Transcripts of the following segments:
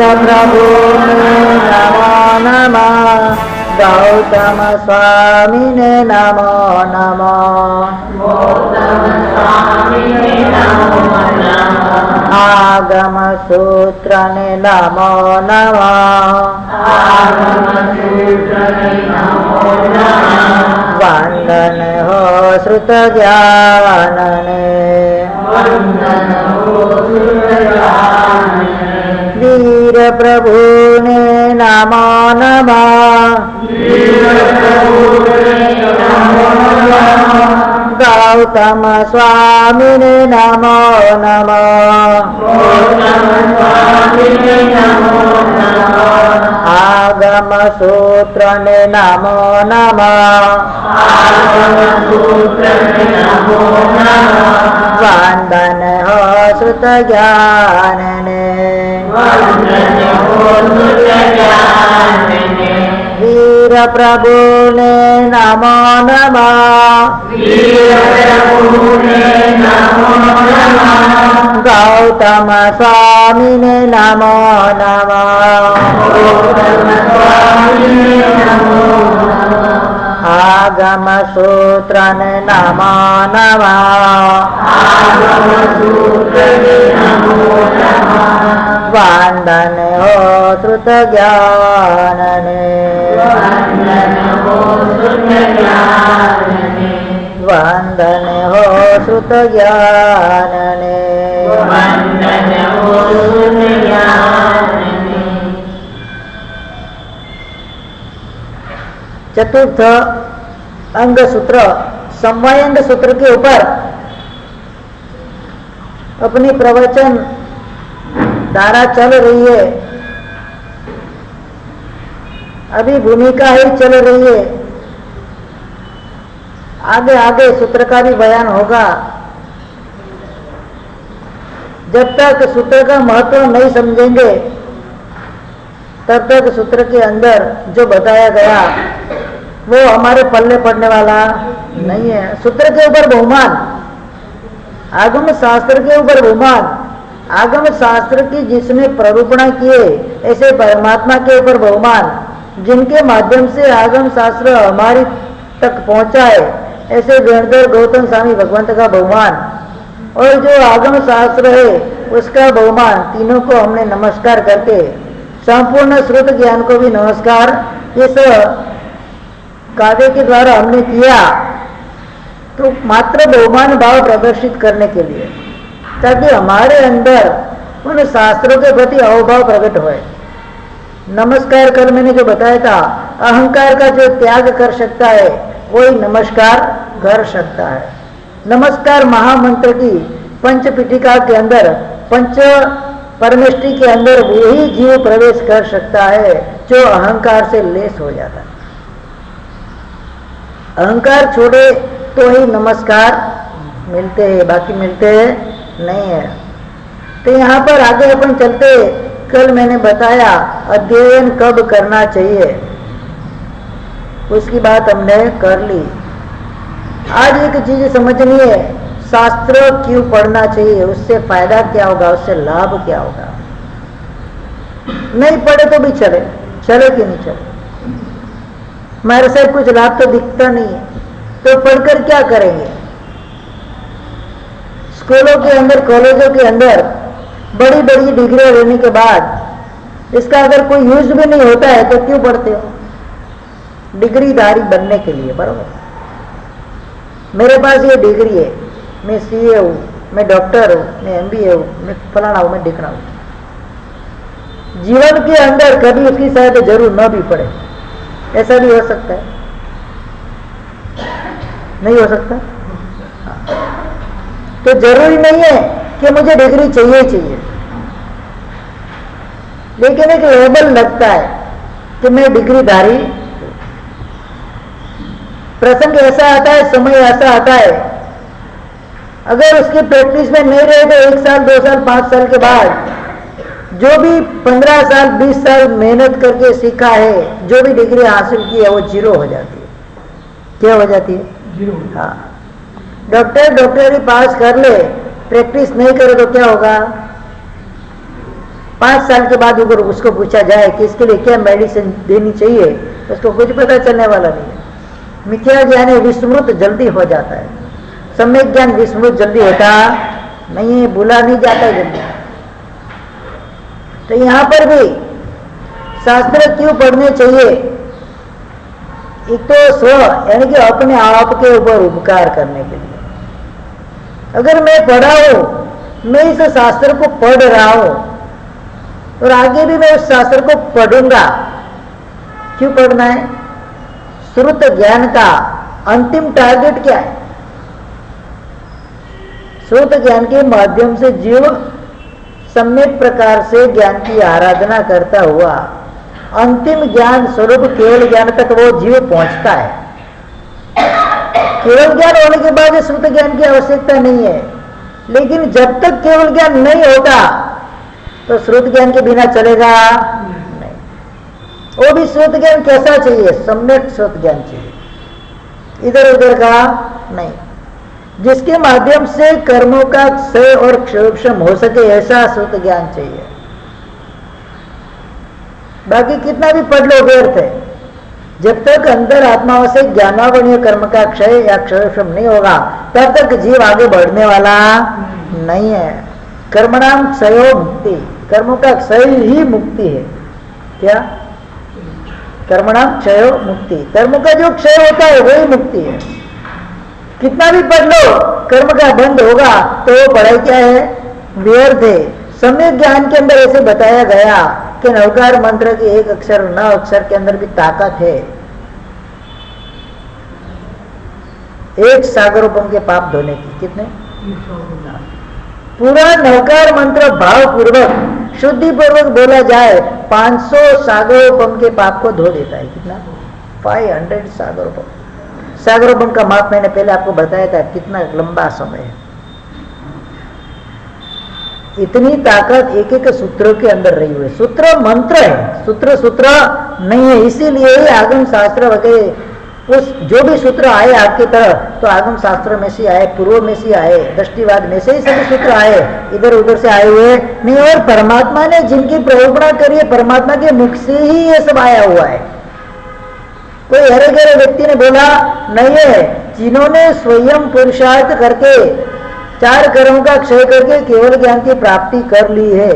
प्रभुने नमो नमः गौतम स्वामिने नमो नमः आगम सूत्रने नमो नमः वंदन हो श्रुत ज्ञानने वीर प्रभुने नमो नमः गौतम स्वामिने नमो नमः आगम सूत्रने नमो नमः वंदन हो श्रुत ज्ञानने वीर प्रभुने नमो नमः गौतम स्वामिने नमो नमः आगम सूत्रने नमो नमः वंदन हो श्रुत ज्ञानने वंदन हो श्रुत ज्ञानने चतुर्थ अंग सूत्र समवायंग सूत्र के ऊपर अपनी प्रवचन धारा चल रही है। अभी भूमिका ही चल रही है। आगे आगे सूत्र का भी बयान होगा। जब तक सूत्र का महत्व नहीं समझेंगे तब तक सूत्र के अंदर जो बताया गया वो हमारे पल्ले पड़ने वाला नहीं है। सूत्र के ऊपर बहुमान, आगम शास्त्र के ऊपर बहुमान, आगम शास्त्र की जिसने प्ररूपणा किए ऐसे परमात्मा के ऊपर बहुमान, जिनके माध्यम से आगम शास्त्र हमारी तक पहुंचा है ऐसे गणधर गौतम स्वामी भगवंत का बहुमान, और जो आगम शास्त्र है उसका बहुमान, तीनों को हमने नमस्कार करके संपूर्ण श्रुत ज्ञान को भी नमस्कार इस काव्य के द्वारा हमने किया, तो मात्र बहुमान भाव प्रदर्शित करने के लिए, ताकि हमारे अंदर उन शास्त्रों के प्रति अहोभाव प्रकट होए। नमस्कार कर मैंने जो बताया था, अहंकार का जो त्याग कर सकता है वही नमस्कार कर सकता है। नमस्कार महामंत्र की पंच पीठिका के अंदर, पंच परमेष्टि के अंदर वही जीव प्रवेश कर सकता है जो अहंकार से लेस हो जाता है। अहंकार छोड़े तो ही नमस्कार मिलते हैं, बाकी मिलते नहीं है। तो यहाँ पर आगे अपन चलते, कल मैंने बताया अध्ययन कब करना चाहिए, उसकी बात हमने कर ली। आज एक चीज समझनी है, शास्त्र क्यों पढ़ना चाहिए, उससे फायदा क्या होगा, उससे लाभ क्या होगा। नहीं पढ़े तो भी चले, चले कि नहीं चले, हमारे साथ कुछ लाभ तो दिखता नहीं है, तो पढ़कर क्या करेंगे। स्कूलों के अंदर, कॉलेजों के अंदर बड़ी बड़ी डिग्रियां लेने के बाद इसका अगर कोई यूज भी नहीं होता है तो क्यों पढ़ते हो? डिग्रीधारी बनने के लिए, बराबर। मेरे पास ये डिग्री है, मैं सीए हूँ, मैं डॉक्टर हूँ, मैं एमबीए हूँ, मैं फलाना हूँ, मैं दिखना हूँ। जीवन के अंदर कभी उसकी शायद जरूर न भी पड़े, ऐसा भी हो सकता है, नहीं हो सकता? तो जरूरी नहीं है कि मुझे डिग्री चाहिए चाहिए, लेकिन एक लेबल लगता है कि मैं डिग्रीधारी। प्रसंग ऐसा आता है, समय ऐसा आता है, अगर उसकी प्रैक्टिस में नहीं रहे तो 1 साल 2 साल 5 साल के बाद जो भी 15 साल 20 साल मेहनत करके सीखा है, जो भी डिग्री हासिल की है, वो जीरो हो जाती है। क्या हो जाती है? जीरो। हाँ, डॉक्टरी पास कर ले, प्रैक्टिस नहीं करे तो क्या होगा? 5 साल के बाद अगर उसको पूछा जाए कि इसके लिए क्या मेडिसिन देनी चाहिए तो उसको कुछ पता चलने वाला नहीं है। मिथ्या ज्ञान विस्मृत जल्दी हो जाता है, सम्यक ज्ञान विस्मृत जल्दी होता नहीं है, भूला नहीं जाता जल्दी। तो यहां पर भी शास्त्र क्यों पढ़ने चाहिए? एक तो स्व यानी कि अपने आप के ऊपर उपकार करने के लिए। अगर मैं पढ़ा हूं, मैं इस शास्त्र को पढ़ रहा हूं और आगे भी मैं उस शास्त्र को पढ़ूंगा। क्यों पढ़ना है? श्रुत ज्ञान का अंतिम टारगेट क्या है? श्रुत ज्ञान के माध्यम से जीव सम्यक प्रकार से ज्ञान की आराधना करता हुआ अंतिम ज्ञान स्वरूप केवल ज्ञान तक वो जीव पहुंचता है। केवल ज्ञान होने के बाद श्रुत ज्ञान की आवश्यकता नहीं है, लेकिन जब तक केवल ज्ञान नहीं होता तो श्रुत ज्ञान के बिना चलेगा नहीं। वो भी श्रुत ज्ञान कैसा चाहिए? सम्यक श्रुत ज्ञान चाहिए, इधर उधर का नहीं, जिसके माध्यम से कर्मों का क्षय और क्षोभम हो सके, ऐसा श्रुत ज्ञान चाहिए। बाकी कितना भी पढ़ लो व्यर्थ है। जब तक अंदर आत्मा से ज्ञानावनीय कर्म का क्षय या क्षोभम नहीं होगा तब तक जीव आगे बढ़ने वाला नहीं है। कर्मणाम क्षयो मुक्ति, कर्मों का क्षय ही मुक्ति है। क्या? कर्मणाम क्षयो मुक्ति, कर्म का जो क्षय होता है वही मुक्ति है। कितना भी पढ़ लो कर्म का बंद होगा तो वो पढ़ाई क्या है? व्यर्थ है। सम्यक ज्ञान के अंदर ऐसे बताया गया कि नवकार मंत्र के एक अक्षर 9 अक्षर के अंदर भी ताकत है। एक सागरोपम के पाप धोने की। कितने? पूरा नवकार मंत्र भाव पूर्वक शुद्धि पूर्वक बोला जाए 500 सागरोपम के पाप को धो देता है। कितना? 500 सागरोपम। सागरोपम का माप मैंने पहले आपको बताया था, कितना लंबा समय है। इतनी ताकत एक एक सूत्रों के अंदर रही हुई। सूत्र मंत्र है, सूत्र नहीं है। इसीलिए आगम शास्त्र वगैरह उस जो भी सूत्र आए आपकी तरफ तो आगम शास्त्र में से आए, पूर्व में से आए, दृष्टिवाद में से ही सभी सूत्र आए, इधर उधर से आए हुए नहीं। और परमात्मा ने जिनकी प्रयोगना करी है परमात्मा के मुख से ही ये सब आया हुआ है। कोई हरे गहरे व्यक्ति ने बोला नहीं है। जिन्होंने स्वयं पुरुषार्थ करके 4 कर्मों का क्षय करके केवल ज्ञान की प्राप्ति कर ली है,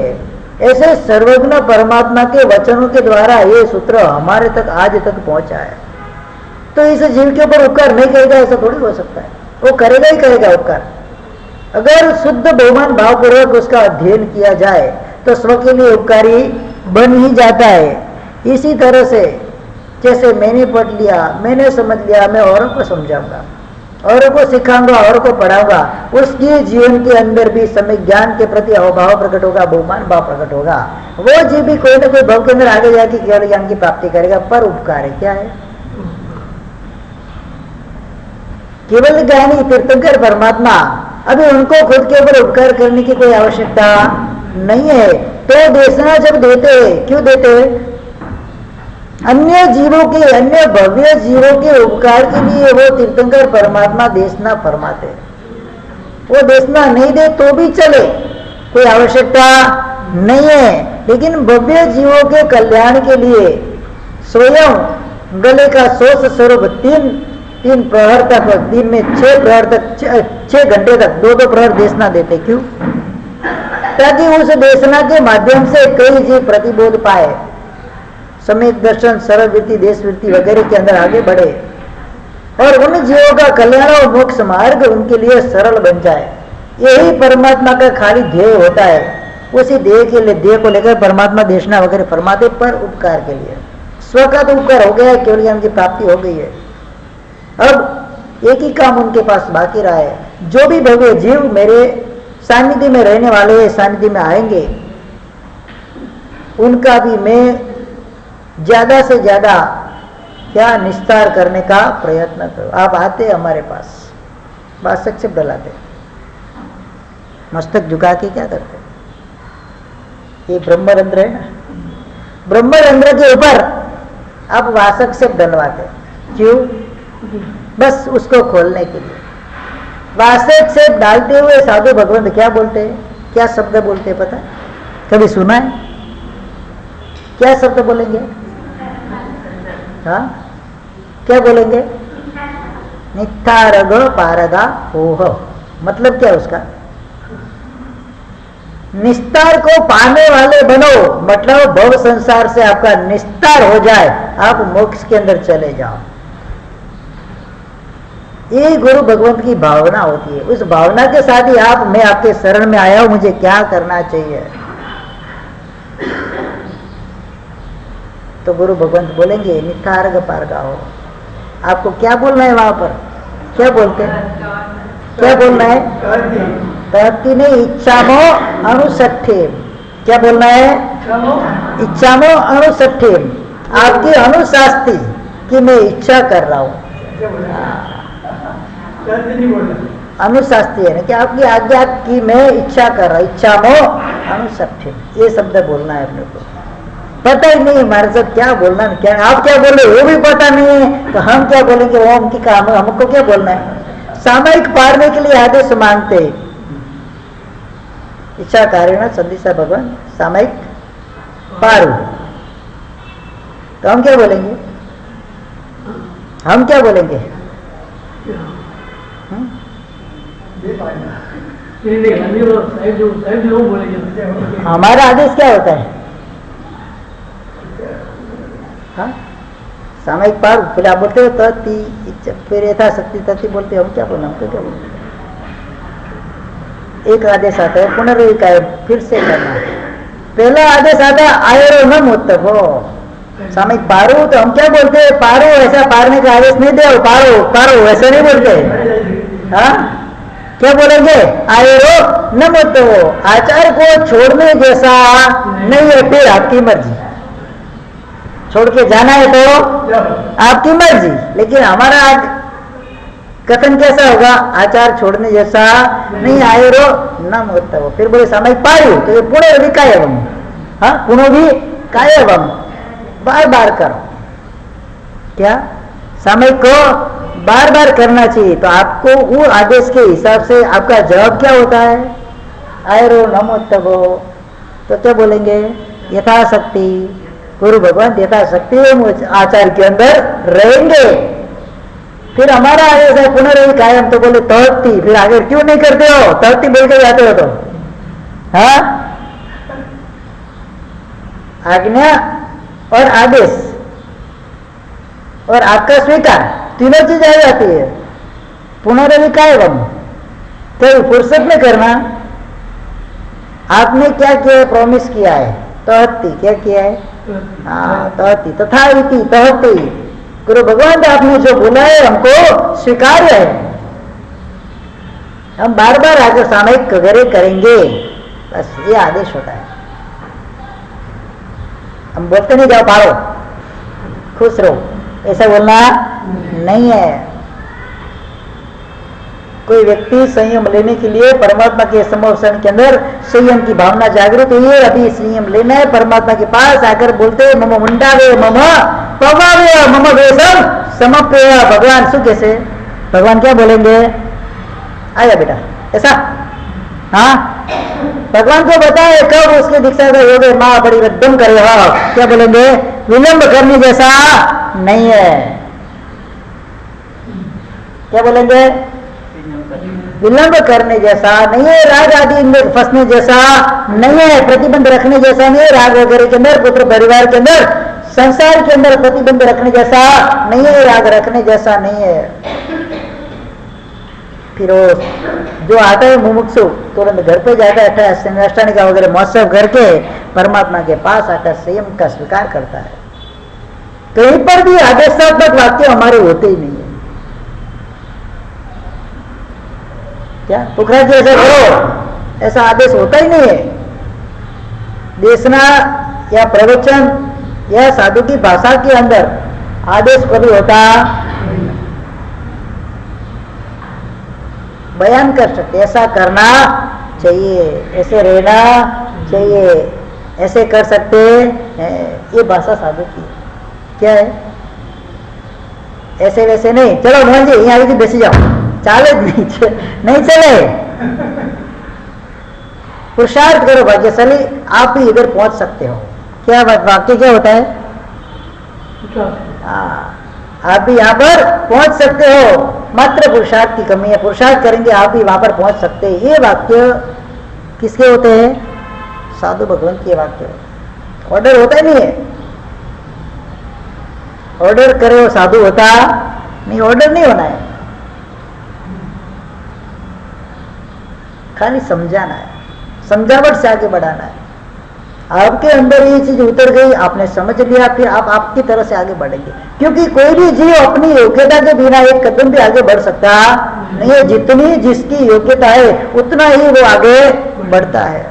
ऐसे सर्वज्ञ परमात्मा के वचनों के द्वारा ये सूत्र हमारे तक आज तक पहुंचा है। तो इस जीव के ऊपर उपकार नहीं करेगा ऐसा थोड़ी हो सकता है। वो करेगा ही करेगा उपकार। अगर शुद्ध बहुमान भावपूर्वक उसका अध्ययन किया जाए तो स्व के लिए उपकारी बन ही जाता है। इसी तरह से जैसे मैंने पढ़ लिया, मैंने समझ लिया, मैं औरों को समझाऊंगा, औरों को सिखाऊंगा, औरों को पढ़ाऊंगा, उसके जीवन के अंदर भी समय ज्ञान के प्रति अभाव प्रकट होगा, बहुमान भाव प्रकट होगा। वो जीव भी कोई ना कोई भाव के अंदर आगे जाके केवल ज्ञान की प्राप्ति करेगा। पर उपकार है क्या है? केवल ज्ञानी तीर्थंकर परमात्मा, अभी उनको खुद के ऊपर उपकार करने की कोई आवश्यकता नहीं है। तो देशना जब देते क्यों देते? अन्य जीवों के, अन्य भव्य जीवों के उपकार के लिए वो तीर्थंकर परमात्मा देशना फरमाते। वो देशना नहीं दे तो भी चले, कोई आवश्यकता नहीं है। लेकिन भव्य जीवों के कल्याण के लिए स्वयं गले का शोष स्वरूप तीन प्रहर तक, दिन में 6 प्रहर तक, 6 घंटे तक 2-2 प्रहर देशना देते। क्यों? ताकि उस देशना के माध्यम से कई जीव प्रतिबोध पाए, सम्यक दर्शन, सरल वृत्ति, देश वृत्ति वगैरह के अंदर आगे बढ़े और उन जीवों का कल्याण और मोक्ष मार्ग उनके लिए सरल बन जाए। यही परमात्मा का खाली ध्येय होता है। उसी ध्येय को लेकर परमात्मा देशना वगैरह फरमाते, पर उपकार के लिए। स्व का तो उपकार हो गया है, केवल ज्ञान की प्राप्ति हो गई है। अब एक ही काम उनके पास बाकी रहा है, जो भी भव्य जीव मेरे सानिध्य में रहने वाले, सानिध्य में आएंगे, उनका भी मैं ज्यादा से ज्यादा क्या निस्तार करने का प्रयत्न करो। आप आते हमारे पास, वासक से डलाते, मस्तक झुका के क्या करते? ये ब्रह्मरंध्र है ना, ब्रह्मरंध्र के ऊपर आप वासक से डलवाते। क्यों? बस उसको खोलने के लिए। वासक से डालते हुए साधु भगवंत क्या बोलते हैं, क्या शब्द बोलते हैं पता है? कभी सुना है? क्या शब्द बोलेंगे? हाँ, क्या बोलेंगे? निस्तारग पारगा ओह, मतलब क्या उसका? निस्तार को पाने वाले बनो, मतलब भव संसार से आपका निस्तार हो जाए, आप मोक्ष के अंदर चले जाओ। ये गुरु भगवंत की भावना होती है। उस भावना के साथ ही आप, मैं आपके शरण में आया हूं, मुझे क्या करना चाहिए, तो गुरु भगवंत बोलेंगे निस्तारग पारगा हो। आपको क्या बोलना है वहां पर? क्या बोलते हैं? क्या बोलना है? तहती नहीं, इच्छामो अनुसठेम। क्या बोलना है? इच्छामो अनुसठेम, आपकी अनुशास्ति कि मैं इच्छा कर रहा हूं। अनुशास्ति है ना कि आपकी आज्ञा की मैं इच्छा कर रहा हूं। इच्छामो अनुसठेम, ये शब्द बोलना है अपने को। पता ही नहीं हमारे साथ क्या बोलना है, क्या आप क्या बोले वो भी पता नहीं है, तो हम क्या बोलेंगे? वो हम की काम, हमको क्या बोलना है? सामयिक पारने के लिए आदेश मांगते, इच्छा कार्य संदिशा भगवान सामयिक पारू, तो हम क्या बोलेंगे? हम क्या बोलेंगे? हमारा आदेश क्या होता है? हाँ, सामयिक पार, फिर आप बोलते हो तति, फिर यथाशक्ति तति बोलते हो। हम क्या बोलना? हमको क्या बोलना? एक आदेश आता है पुनर्विकाय, फिर से करना। पहला आदेश आता है आयरो न मोत्तव हो, सामयिक पारो, तो हम क्या बोलते हैं? पारो, ऐसा पारने का आदेश नहीं दे, पारो पारो ऐसा नहीं बोलते। हाँ, क्या बोलेंगे? आयरो न मोत्तव हो, आचार को छोड़ने जैसा नहीं है, फिर आपकी मर्जी। छोड़ के जाना है तो आपकी मर्जी, लेकिन हमारा आज कथन कैसा होगा? आचार छोड़ने जैसा नहीं, आयरो न मोत्तव। फिर बोले सामयिक पायु, तो ये पुणे भी कायवम, हाँ पुनो भी कायवम, बार बार करो। क्या सामयिक को बार बार करना चाहिए, तो आपको वो आदेश के हिसाब से आपका जवाब क्या होता है? आयरो न मोत्तव। तो क्या बोलेंगे? यथाशक्ति, गुरु भगवान यथाशक्ति आचार के अंदर रहेंगे। फिर हमारा आदेश है पुनर्वि कायम, तो बोले तहती, फिर आगे क्यों नहीं करते हो? तहती बोल के जाते हो तो, हाँ, आज्ञा और आदेश और आपका स्वीकार, तीनों चीज आ जाती है। पुनर्वि कायम, तो फुर्सत में करना। आपने क्या किया? प्रॉमिस किया है, तहती, क्या किया है? हाँ, तहती, तथा इति तहती, गुरु भगवान आपने जो बोला है हमको स्वीकार्य है, हम बार बार आगे सामयिक वगैरह करेंगे, बस ये आदेश होता है। हम बोलते नहीं जाओ पारो, खुश रहो, ऐसा बोलना नहीं है। कोई व्यक्ति संयम लेने के लिए परमात्मा के समवसन के अंदर संयम की भावना जागृत हुई है, अभी संयम लेना है, परमात्मा के पास आकर बोलते मम मुंडावे मम पवावे मम वेशम समप्रिय, भगवान सु कैसे? भगवान क्या बोलेंगे? आया बेटा, ऐसा, हाँ, भगवान को बताए कब उसकी दीक्षा का योग है, माँ बड़ी एकदम करे, हाँ, क्या बोलेंगे? विलंब करने जैसा नहीं है। क्या बोलेंगे? विलंब करने जैसा नहीं है, राग आदि में फंसने जैसा नहीं है, प्रतिबंध रखने जैसा नहीं है, राग वगैरह के अंदर, पुत्र परिवार के अंदर, संसार के अंदर प्रतिबंध रखने जैसा नहीं है, राग रखने जैसा नहीं है। फिर जो आता है मुमुक्षु तुरंत घर पे जाता है, अष्टानी का वगैरह महोत्सव करके परमात्मा के पास आकर संयम का स्वीकार करता है। कहीं पर भी आदेशात्मक वाक्य हमारे होते ही नहीं है। क्या पुखराज जी ऐसा करो, ऐसा आदेश होता ही नहीं है। देशना या प्रवचन या साधु की भाषा के अंदर आदेश कभी होता, बयान कर सकते ऐसा करना चाहिए, ऐसे रहना चाहिए, ऐसे कर सकते हैं, ये भाषा साधु की क्या है? ऐसे वैसे नहीं, चलो मोहन जी यहाँ आगे बेसी जाओ, चाले नहीं चले, पुरुषार्थ करो भाग्यशाली, आप ही इधर पहुंच सकते हो। क्या वाक्य क्या होता है? आप भी यहाँ पर पहुंच सकते हो, मात्र पुरुषार्थ की कमी है, पुरुषार्थ करेंगे आप भी वहां पर पहुंच सकते हैं। ये वाक्य किसके होते हैं? साधु भगवंत के वाक्य। ऑर्डर होता ही नहीं है, ऑर्डर करे वो साधु होता नहीं, ऑर्डर नहीं होना है, खाली समझाना है, समझावट से आगे बढ़ाना है। आपके अंदर ये चीज उतर गई, आपने समझ लिया, फिर आप आपकी तरह से आगे बढ़ेंगे। क्योंकि कोई भी जीव अपनी योग्यता के बिना एक कदम भी आगे बढ़ सकता नहीं है। जितनी जिसकी योग्यता है उतना ही वो आगे बढ़ता है।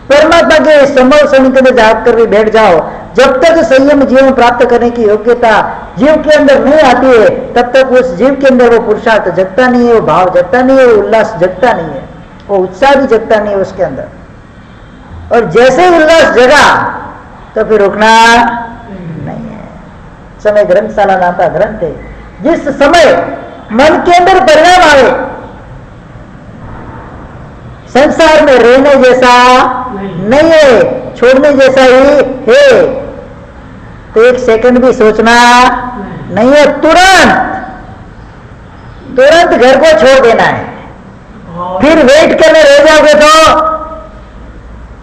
परमात्मा के संभव समीकरण में जाप कर भी बैठ जाओ, जब तक संयम जीवन प्राप्त करने की योग्यता जीव के अंदर नहीं आती है, तब तक उस जीव के अंदर वो पुरुषार्थ जगता नहीं है, वो भाव जगता नहीं है, वो उल्लास जगता नहीं है, वो उत्साह भी जगता नहीं है उसके अंदर। और जैसे उल्लास जगा तो फिर रुकना नहीं है। समय ग्रंथशाला नाम का ग्रंथ है। जिस समय मन के अंदर परिणाम आए, संसार में रहने जैसा नहीं है, छोड़ने जैसा ही है, तो एक सेकंड भी सोचना नहीं है, तुरंत घर को छोड़ देना है। फिर वेट करने रह जाओगे तो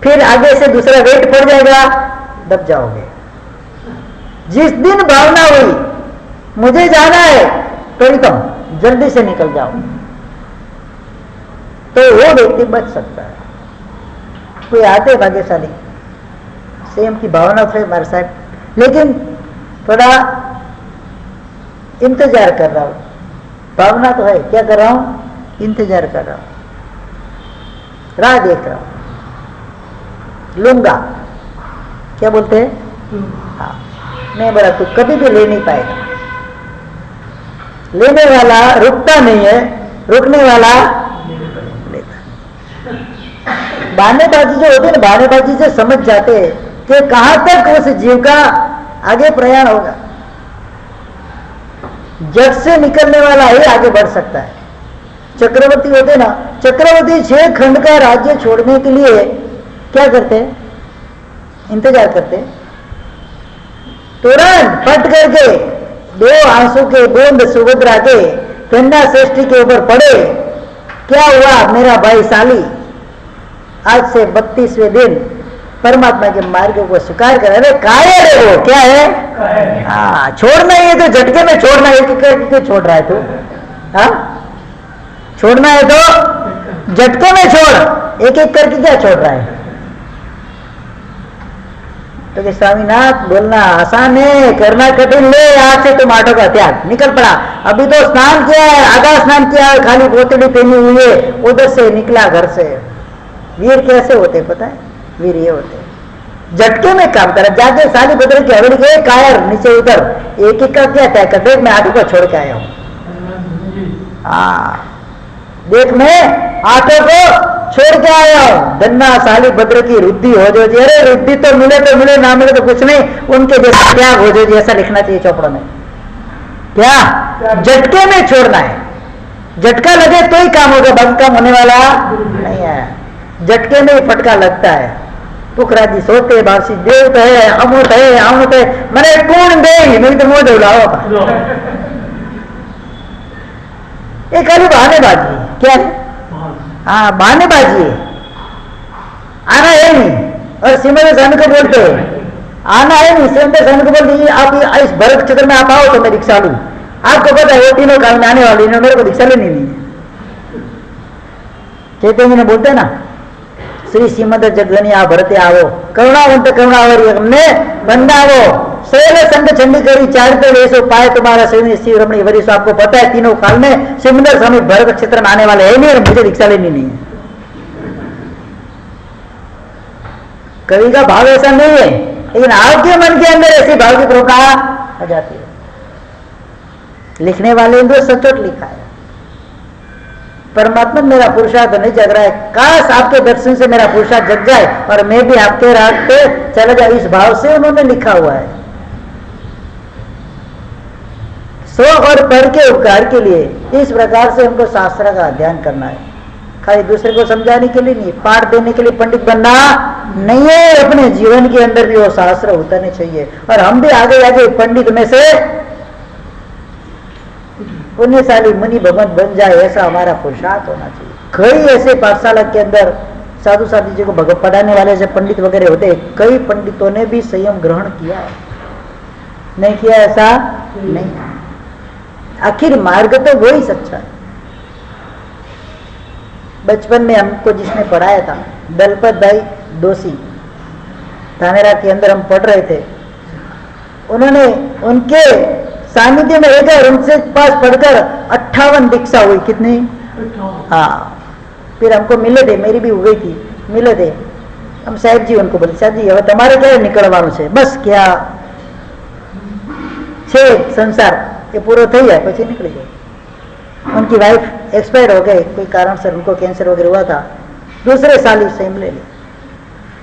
फिर आगे से दूसरा वेट पड़ जाएगा, दब जाओगे। जिस दिन भावना हुई मुझे जाना है तो एकदम जल्दी से निकल जाओ, तो वो व्यक्ति बच सकता है। कोई आते भाग्यशाली सेम की भावना थे हमारे साथ, लेकिन थोड़ा इंतजार कर रहा हूं, भावना तो है, क्या कर रहा हूं? इंतजार कर रहा हूं, राह देख रहा हूं, लूंगा। क्या बोलते हैं? हाँ, नहीं बोला तू कभी भी ले नहीं पाएगा। लेने वाला रुकता नहीं है, रुकने वाला लेता। बहानेबाजी जो होती है ना, बहानेबाजी से समझ जाते हैं कि कहां तक उस जीव का आगे प्रयाण होगा। जग से निकलने वाला ही आगे बढ़ सकता है। चक्रवर्ती होते ना, चक्रवर्ती 6 खंड का राज्य छोड़ने के लिए क्या करते? इंतजार करते। तुरंत फट करके 2 आंसू के बूंद सुभद्रा के कन्या श्रेष्ठी के ऊपर पड़े। क्या हुआ मेरा भाई साली? आज से 32वें दिन परमात्मा के मार्ग को स्वीकार कर। अरे कायर है वो, क्या है? हाँ, छोड़ना ही है तो झटके में छोड़ना है। एक छोड़ रहा है तू? हाँ, छोड़ना है तो झटके में छोड़, एक एक करके क्या छोड़ रहा है? तो कि स्वामीनाथ बोलना आसान है, करना कठिन। ले आज से तुम आटो का त्याग, निकल पड़ा। अभी तो स्नान किया है, आधा स्नान किया है, खाली पोतड़ी पहनी हुई है, उधर से निकला घर से। वीर कैसे होते पता है? वीर ये होते झटके में काम करा। जाके साली बदल के हवेली के कायर नीचे उधर एक एक का क्या तय कर, मैं आटो को छोड़ के आया हूं। हाँ देख, मैं आटो को छोड़ के आया हूं। धन्ना साली भद्र की रुद्धि हो जो जी। अरे रुद्धि तो मिले ना मिले तो कुछ नहीं, उनके जैसा त्याग हो जो जी, ऐसा लिखना चाहिए चौपड़ों में। क्या झटके में छोड़ना है? झटका लगे तो ही काम होगा, बंद काम होने वाला नहीं है। झटके में ही फटका लगता है। पुखरा जी सोते बासी देवत है, अमृत है, मैंने कौन दे नहीं तो मोह उड़ाओ। ये खाली बहानेबाजी। क्या है? हाँ, बहानेबाजी है। आना है नहीं, और सिमर सन को बोलते आना है नहीं, सिमर सन को बोलते आप इस भरत क्षेत्र में आप आओ तो मैं रिक्शा लूं। आपको पता है वो तीनों काल में आने वाली, मेरे को रिक्शा लेनी नहीं है। चैतन्य ने बोलते ना, श्री श्रीमद जगधनी आ भरते आवो, करुणावंत करुणावरी हमने बंदावो, शैल संग चंडी करी चारते वेशो पाए तुम्हारा श्री रमणी वरिष्ठ। आपको पता है तीनों काल में सिमंदर स्वामी भरत क्षेत्र में आने वाले है नहीं, और मुझे रिक्शा लेनी नहीं है। कवि का भाव ऐसा नहीं है, लेकिन आपके मन के अंदर ऐसी भाव की प्रवृत्ति आ जाती है। लिखने वाले ने तो सचोट लिखा है, परमात्मा मेरा पुरुषार्थ नहीं जग रहा है, काश आपके दर्शन से मेरा पुरुषार्थ जग जाए और मैं भी आपके राह पे चला जाए। इस भाव से उन्होंने लिखा हुआ है। स्व और पर के उपकार के लिए इस प्रकार से हमको शास्त्र का अध्ययन करना है। खाली दूसरे को समझाने के लिए नहीं, पाठ देने के लिए पंडित बनना नहीं है। अपने जीवन के अंदर भी वो शास्त्र उतरने चाहिए और हम भी आगे आगे पंडित में से पुण्यशाली मुनि भगवत बन जाए, ऐसा हमारा पुरुषार्थ होना चाहिए। कई ऐसे पाठशाला के अंदर साधु साधु जी को भगवत पढ़ाने वाले जब पंडित वगैरह होते हैं, कई पंडितों ने भी संयम ग्रहण किया है, नहीं किया ऐसा नहीं। आखिर मार्ग तो वही सच्चा है। बचपन में हमको जिसने पढ़ाया था दलपत भाई दोषी, धानेरा के अंदर हम पढ़ रहे थे, उन्होंने उनके सानिध्य में रहकर उनसे पास पढ़कर 58 दीक्षा हुई। कितनी? हाँ। फिर हमको मिले थे, मेरी भी हो गई थी, मिले थे हम। साहब जी उनको बोले, साहब जी अब तुम्हारे क्या निकलवानो છે? बस क्या છે संसार ये पूरा થઈ જાય પછી निकली गए। उनकी वाइफ एक्सपायर हो गए, कोई कारण से उनको कैंसर वगैरह हुआ था। दूसरे साल ही संयम ले ली।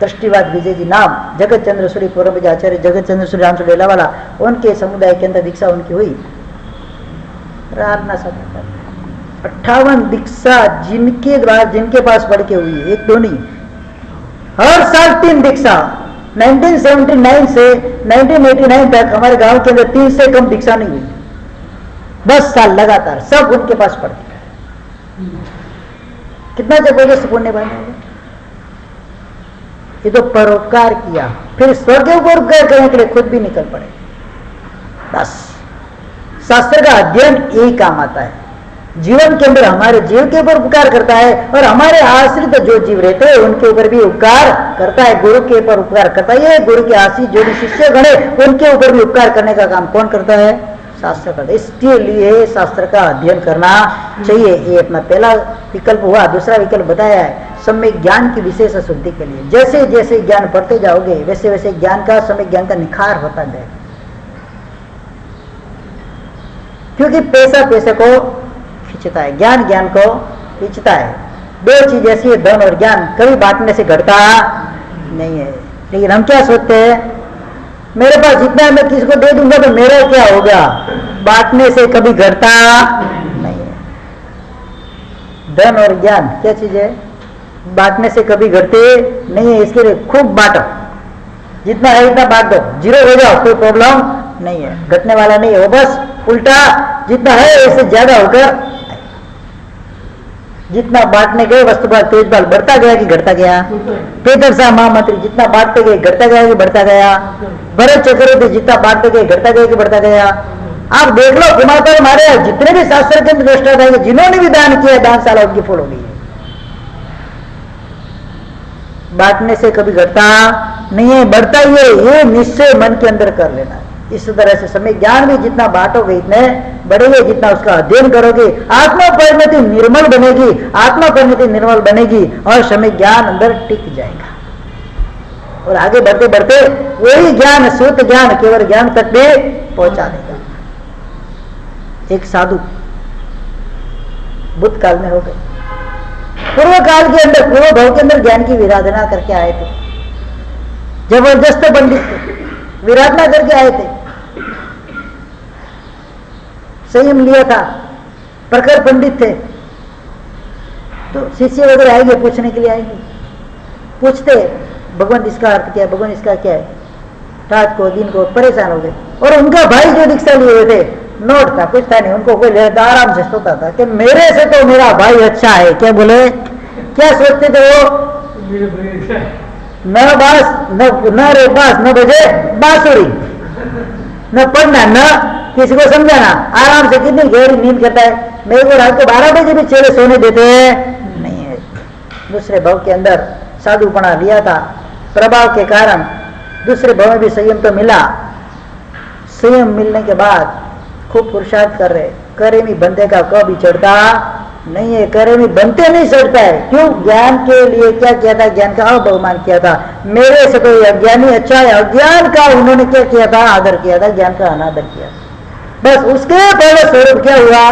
दृष्टिवाद विजय जी नाम, जगत चंद्र सूरी पूर्व आचार्य जगत चंद्र सूरी राम डेला वाला, उनके समुदाय के अंदर दीक्षा उनकी हुई। प्रार्थना सब 58 दीक्षा जिनके द्वारा जिनके पास पढ़ के हुई, एक दो नहीं, हर साल 3 दीक्षा। 1979 से 1989 तक हमारे गांव के अंदर 3 से कम दीक्षा नहीं हुई। 10 साल लगातार सब उनके पास पढ़ के। कितना जबरदस्त पुण्य बने। ये तो परोपकार किया, फिर स्वर्ग के ऊपर उपकार करने के लिए खुद भी निकल पड़े। बस शास्त्र का अध्ययन यही काम आता है। जीवन के अंदर हमारे जीव के ऊपर उपकार करता है और हमारे आश्रित जो जीव रहते हैं उनके ऊपर भी उपकार करता है। गुरु के ऊपर उपकार करता है। गुरु के आश्रित जो भी शिष्य गणे उनके ऊपर भी उपकार करने का काम कौन करता है? शास्त्र करता है। इसके लिए शास्त्र का अध्ययन करना चाहिए। ये अपना पहला विकल्प हुआ। दूसरा विकल्प बताया है सम्यक ज्ञान की विशेष शुद्धि के लिए। जैसे जैसे ज्ञान पढ़ते जाओगे वैसे वैसे ज्ञान का सम्यक ज्ञान का निखार होता जाएगा। क्योंकि पैसा पैसे को खींचता है, ज्ञान ज्ञान को खींचता है। दो चीज ऐसी है, धन और ज्ञान, कभी बांटने से घटता नहीं है। लेकिन हम क्या सोचते हैं, मेरे पास जितना है मैं किसी को दे दूंगा तो मेरा क्या होगा? बांटने से कभी घटता नहीं है। धन और ज्ञान क्या चीज है? बांटने से कभी घटते नहीं है। इसके लिए खूब बांटो, जितना है इतना बांट दो, जीरो हो जाओ, कोई प्रॉब्लम नहीं है, घटने वाला नहीं है। बस उल्टा जितना है इससे ज्यादा होकर, जितना बांटने गए वस्तुपाल तेजपाल बढ़ता गया कि घटता गया? पेटर शाह महामंत्री जितना बांटते गए घटता गया कि बढ़ता गया? भरत चक्रवर्ती जितना बांटते गए घटता गया कि बढ़ता गया? आप देख लो कुमार हमारे जितने भी शास्त्र के दृष्टा थे, जिन्होंने भी दान किया दानशाला उनकी फूल हो गई। बांटने से कभी घटता नहीं है, बढ़ता ही है। ये निश्चय मन के अंदर कर लेना है। इस तरह से समय ज्ञान भी जितना बांटोगे इतने बढ़ेंगे, जितना उसका अध्ययन करोगे आत्मा परिणति निर्मल बनेगी, आत्मा परिणति निर्मल बनेगी और समय ज्ञान अंदर टिक जाएगा और आगे बढ़ते बढ़ते वही ज्ञान शुद्ध ज्ञान केवल ज्ञान तक भी पहुंचा देगा। एक साधु बुद्ध काल में हो गए, पूर्व काल के अंदर पूर्व भाव के अंदर ज्ञान की विराधना करके आए थे। जबरदस्त पंडित थे, विराधना करके आए थे, संयम लिया था, प्रखर पंडित थे। तो शिष्य वगैरह आएंगे पूछने के लिए, आएंगे पूछते भगवान इसका अर्थ क्या है, भगवान इसका क्या है। रात को दिन को परेशान हो गए। और उनका भाई जो दीक्षा लिए हुए थे, नोट था कुछ था नहीं, उनको कोई लेता आराम से सोता था कि मेरे से तो मेरा भाई अच्छा है। क्या बोले, क्या सोचते थे वो? न बास न रे बास न बजे बांसुरी, न पढ़ना न किसी को समझाना, आराम से कितनी गहरी नींद करता है। मेरे को रात को 12 बजे भी चेले सोने देते नहीं है। दूसरे भाव के अंदर साधुपना लिया था, प्रभाव के कारण दूसरे भाव में भी संयम तो मिला। संयम मिलने के बाद खूब पुरुषार्थ कर रहे, करे में बंदे का कभी चढ़ता नहीं है, करे में बनते नहीं चढ़ता है। क्यों? ज्ञान के लिए क्या किया था? ज्ञान का अवमान किया था। मेरे से कोई अज्ञानी अच्छा है, अज्ञान का उन्होंने क्या किया था? आदर किया था, ज्ञान का अनादर किया। बस उसके पहले स्वरूप क्या हुआ?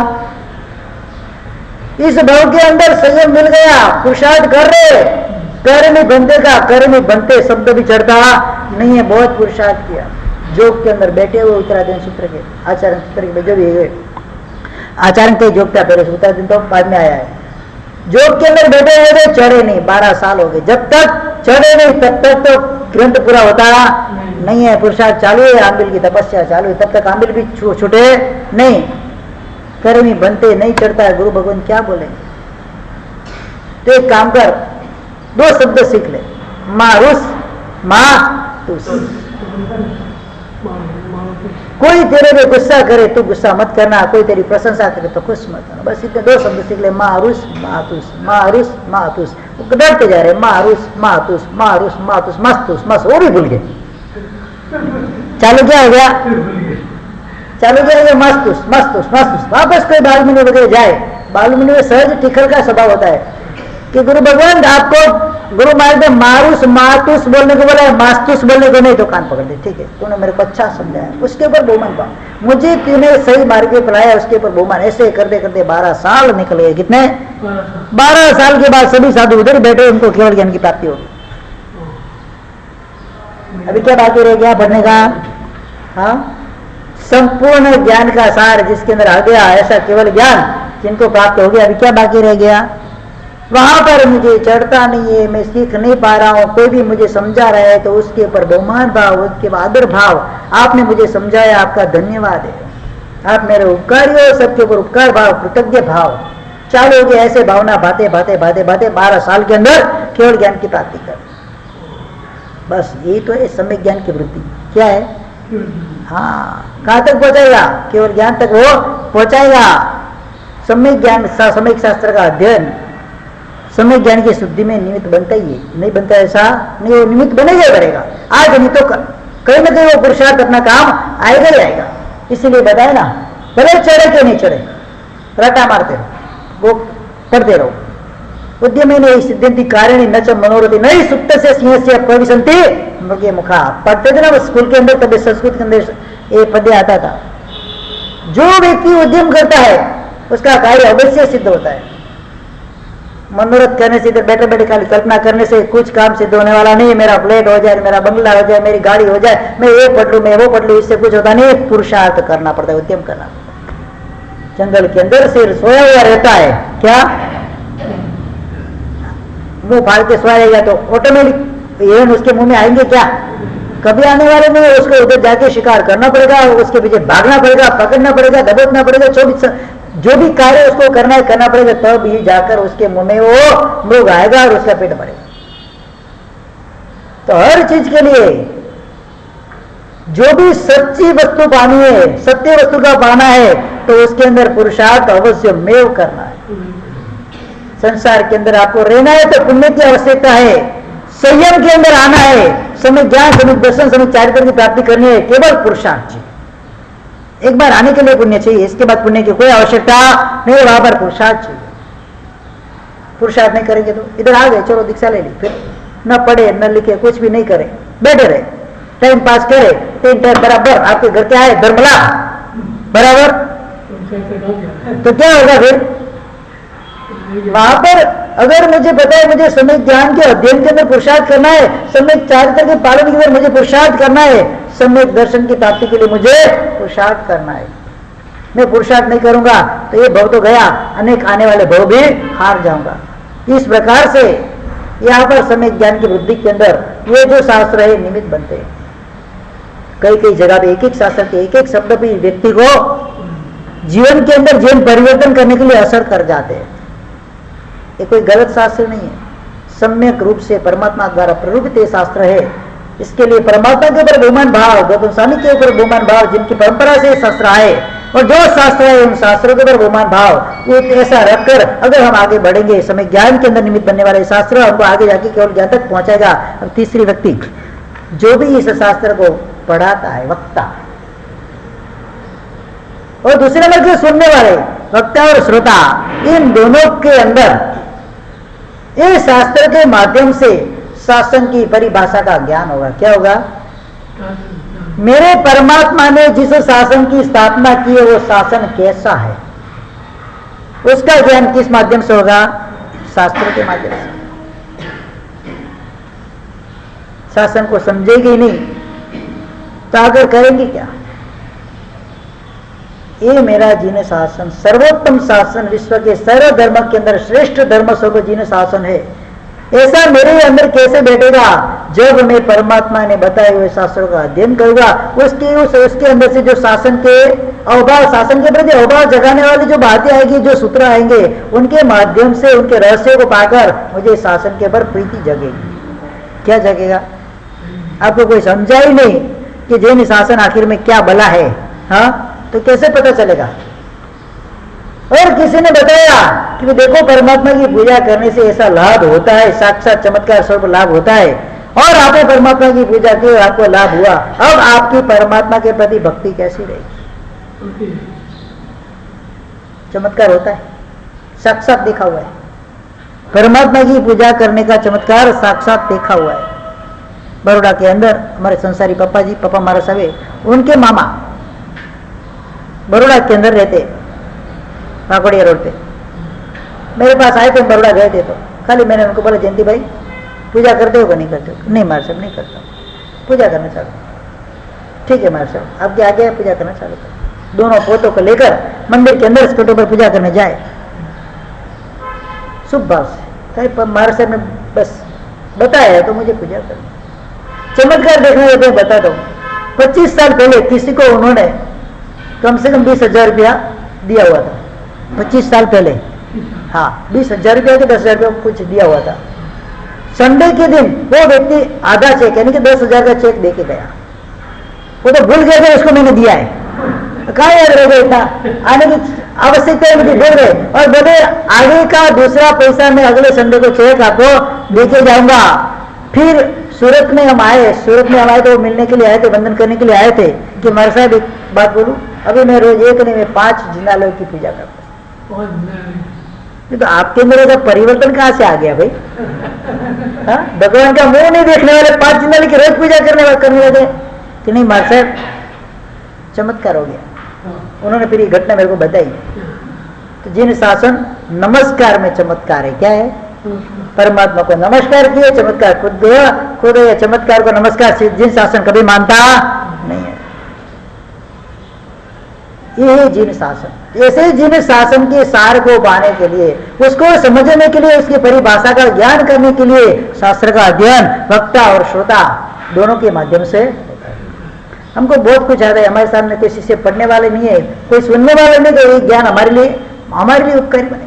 इस भाव के अंदर संयम मिल गया, पुरुषार्थ कर रहे, करे में बनते का करे में बनते शब्द भी चढ़ता नहीं है। बहुत पुरुषार्थ किया। जोग के अंदर बैठे हुए उत्तराधीन सूत्र के आचार्य सूत्र के जो भी आचार्य के जोग था पहले, उत्तराधीन तो बाद में आया है। जोग के अंदर बैठे हुए थे, चढ़े नहीं, 12 साल हो गए, जब तक चढ़े नहीं तब तक तो ग्रंथ पूरा होता नहीं है। पुरुषार्थ चालू है, आंबिल की तपस्या चालू है, तब तक आंबिल भी छूटे नहीं, कर्मी बनते नहीं चढ़ता है। गुरु भगवान क्या बोलेंगे? तो एक काम कर, 2 शब्द सीख ले, मारुस मातुस। कोई तेरे पे गुस्सा करे तो गुस्सा मत करना, कोई तेरी प्रशंसा करे तो खुश मत करना, बस इतने 2 शब्द सीख ले, मारुस मातुस, मारुस मातुस। डरते जा रहे, मारुस मातुस, मारुस मातुस, मस्तुस मस्त, वो भी भूल गए। चालू क्या हो गया? चालू क्या हो गया? मस्तुस मस्तुस मस्तुस। वापस कोई बालमुनि वगैरह जाए, बालमुनि में सहज टिखल का स्वभाव होता है कि गुरु भगवान आपको गुरु महाराज ने मारुस मातुस बोलने को बोला है, मास्तुस बोलने को नहीं, तो कान पकड़ दे, ठीक है, तूने मेरे को अच्छा समझाया, उसके ऊपर बहुमान पाओ, मुझे तूने सही मार्ग पे पढ़ाया, उसके ऊपर बहुमान। ऐसे करते करते 12 साल निकल गए। कितने? 12 साल के बाद सभी साधु उधर बैठे, उनको केवल ज्ञान की प्राप्ति होगी। अभी क्या बाकी रह गया पढ़ने का? हाँ, संपूर्ण ज्ञान का सार जिसके अंदर आ गया, ऐसा केवल ज्ञान जिनको प्राप्त हो गया। अभी क्या बाकी रह गया? वहां पर मुझे चढ़ता नहीं है, मैं सीख नहीं पा रहा हूं, कोई भी मुझे समझा रहा है तो उसके ऊपर बहुमान भाव, उसके आदर भाव, आपने मुझे समझाया, आपका धन्यवाद है, आप मेरे उपकारी हो, सबके ऊपर उपकार भाव, कृतज्ञ भाव चालू हो गया। ऐसे भावना भाते भाते भाते भाते 12 साल के अंदर केवल ज्ञान की प्राप्ति कर। बस यही तो है सम्यक ज्ञान की वृद्धि। क्या है? हाँ, कहां तक पहुंचाएगा? केवल ज्ञान तक वो पहुंचाएगा। सम्यक ज्ञान, सम्यक शास्त्र का अध्ययन सम्यक ज्ञान की शुद्धि में निमित्त बनता ही है। नहीं बनता ऐसा नहीं, वो निमित्त बनेगा ही बनेगा। आज नहीं तो कहीं ना कहीं वो पुरुषार्थ अपना काम आएगा ही आएगा। इसीलिए बताए ना, भले चढ़े के नहीं चढ़े, रटा मारते रहो, वो पढ़ते रहो। उद्यमे सिद्धंति कारिणी न च मनोरथी नहीं सुप्त से सिंहस्य प्रविशन्ति मृगे मुखा। पढ़ते थे ना वो स्कूल के अंदर, तभी संस्कृत के अंदर ये पद्य आता था। जो व्यक्ति उद्यम करता है उसका कार्य अवश्य सिद्ध होता है। मनोरथ करने से, इधर बैठे बैठे खाली कल्पना करने से कुछ काम सिद्ध होने वाला नहीं। मेरा फ्लैट हो जाए, मेरा बंगला हो जाए, मेरी गाड़ी हो जाए, मैं ये पढ़ लूं, मैं वो पढ़ लूं, इससे कुछ होता नहीं। पुरुषार्थ करना पड़ता है, उद्यम करना पड़ता है। जंगल के अंदर सिर सोया हुआ रहता है, क्या मुंह फाड़ के सोया रहेगा तो ऑटोमेटिक हिरण उसके मुंह में आएंगे क्या? कभी आने वाले नहीं। उसको उधर जाके शिकार करना पड़ेगा, उसके पीछे भागना पड़ेगा, पकड़ना पड़ेगा, दबोचना पड़ेगा, 24 जो भी कार्य उसको करना पड़ेगा, तब ही जाकर उसके मुंह में वो मृग आएगा और उसका पेट भरेगा। तो हर चीज के लिए जो भी सच्ची वस्तु पानी है, सत्य वस्तु का पाना है, तो उसके अंदर पुरुषार्थ अवश्य मेव करना है। संसार के अंदर आपको रहना है तो पुण्य की आवश्यकता है, संयम के अंदर आना है, समय ज्ञान, समय दर्शन, समय चारित्र की प्राप्ति करनी है, केवल पुरुषार्थ चाहिए। एक बार आने के लिए पुण्य चाहिए, इसके बाद पुण्य की कोई आवश्यकता नहीं, वहां पर पुरुषार्थ चाहिए। पुरुषार्थ नहीं करेंगे तो इधर आ गए, चलो दीक्षा ले ली, फिर न पढ़े न लिखे, कुछ भी नहीं करे, बैठे रहे, टाइम पास करे, 3 टाइम बराबर आपके घर के आए, धर्मला बराबर, तो क्या होगा फिर? वहां पर अगर मुझे पता है मुझे सम्यक ज्ञान के अध्ययन के अंदर पुरुषार्थ करना है, सम्यक चारित्र के पालन के अंदर मुझे पुरुषार्थ करना है, सम्यक दर्शन की प्राप्ति के लिए मुझे पुरुषार्थ करना है, मैं पुरुषार्थ नहीं करूंगा तो ये भव तो गया, अनेक आने वाले भव भी हार जाऊंगा। इस प्रकार से यहाँ पर सम्यक ज्ञान की वृद्धि के अंदर ये जो शास्त्र है निमित्त बनते हैं। कई कई जगह पे एक एक शास्त्र के एक एक शब्द भी व्यक्ति को जीवन के अंदर जीवन परिवर्तन करने के लिए असर कर जाते हैं। ये कोई गलत शास्त्र नहीं है, सम्यक रूप से परमात्मा द्वारा प्ररूपित ये शास्त्र है। इसके लिए परमात्मा के ऊपर बहुमान भाव, गौतम स्वामी के ऊपर बहुमान भाव, जिनकी परंपरा से शास्त्र आए और जो शास्त्र है उन शास्त्रों के ऊपर बहुमान भाव, वो ऐसा रखकर अगर हम आगे बढ़ेंगे, समय ज्ञान के अंदर निमित्त बनने वाले शास्त्र हमको आगे जाके केवल ज्ञान तक पहुंचाएगा। अब तीसरी व्यक्ति जो भी इस शास्त्र को पढ़ाता है, वक्ता, और दूसरे नंबर के सुनने वाले वक्ता और श्रोता, इन दोनों के अंदर इस शास्त्र के माध्यम से शासन की परिभाषा का ज्ञान होगा। क्या होगा? मेरे परमात्मा ने जिस शासन की स्थापना की है वो शासन कैसा है, उसका ज्ञान किस माध्यम से होगा? शास्त्र के माध्यम से। शासन को समझेगी नहीं तो आकर करेंगे क्या? ये मेरा जीवन शासन सर्वोत्तम शासन, विश्व के सर्व धर्म के अंदर श्रेष्ठ धर्म स्वरूप जीवन शासन है। ऐसा मेरे अंदर कैसे बैठेगा? जब मैं परमात्मा ने बताए हुए शास्त्रों का अध्ययन करूंगा, उसके अंदर से जो शासन के अवभाव, शासन के प्रति अवभाव जगाने वाली जो बातें आएगी, जो सूत्र आएंगे, उनके माध्यम से उनके रहस्यों को पाकर मुझे शासन के ऊपर प्रीति जगेगी। क्या जगेगा? आपको कोई समझा ही नहीं कि जैन शासन आखिर में क्या भला है, हाँ, तो कैसे पता चलेगा? और किसी ने बताया कि देखो परमात्मा की पूजा करने से ऐसा लाभ होता है, साक्षात चमत्कार स्वरूप लाभ होता है, और आपने परमात्मा की पूजा की, आपको लाभ हुआ। अब आपकी परमात्मा के प्रति भक्ति कैसी रहेगी? चमत्कार होता है, साक्षात देखा हुआ है। परमात्मा की पूजा करने का चमत्कार साक्षात देखा हुआ है। बड़ौदा के अंदर हमारे संसारी पापा जी, पापा महाराज साहब, उनके मामा बड़ौदा के अंदर रहते, काकोड़िया रोड पे। मेरे पास आए थे, बड़ौदा गए थे, तो खाली मैंने उनको बोला, जयंती भाई पूजा करते हो कि नहीं करते हो? नहीं महाराज साहब, नहीं करता, पूजा करना चालू। ठीक है महाराज साहब, आपके आगे पूजा करना चालू कर। दोनों पोतों को लेकर मंदिर के अंदर स्कूटों पर पूजा करने जाए, शुभ भाव से। महाराज साहब ने बस बताया है तो मुझे पूजा करनी। चमत्कार देखने देते हैं, बता दो। 25 साल पहले किसी को उन्होंने कम से कम 20,000 रुपया दिया हुआ था। 25 साल पहले, हाँ, 20,000 रुपया के 10,000 रुपया कुछ दिया हुआ था। संडे के दिन वो व्यक्ति आधा चेक, यानी कि 10,000 का चेक दे के गया। वो तो भूल गया कि उसको मैंने दिया है, कहाँ याद रह गया? इतना आने की आवश्यकता मुझे बोल रहे, और बोले आगे का दूसरा पैसा मैं अगले संडे को चेक आपको देके जाऊंगा। फिर सूरत में हम आए, तो मिलने के लिए आए थे, वंदन करने के लिए आए थे कि महाराज साहब एक बात बोलूं, अभी मैं रोज एक नहीं, मैं 5 जिनालयों की पूजा करता हूँ। तो आपके अंदर का परिवर्तन कहाँ से आ गया भाई? हाँ, भगवान का मुंह नहीं देखने वाले 5 जिनालय की रोज पूजा करने लगे कि नहीं महाराज साहब, चमत्कार हो गया। उन्होंने फिर ये घटना मेरे को बताई। तो जिन शासन नमस्कार में चमत्कार है, क्या है? परमात्मा को नमस्कार किए, चमत्कार खुद गया, खुद चमत्कार को नमस्कार जिन शासन कभी मानता नहीं है। ये जिन शासन, ऐसे जिन शासन के सार को पाने के लिए, उसको समझने के लिए, उसकी परिभाषा का ज्ञान करने के लिए शास्त्र का अध्ययन वक्ता और श्रोता दोनों के माध्यम से होता है। हमको बहुत कुछ आता है, हमारे सामने कोई शिष्य पढ़ने वाले नहीं है, कोई सुनने वाले नहीं, तो ये ज्ञान हमारे लिए उपकारी बनेगा।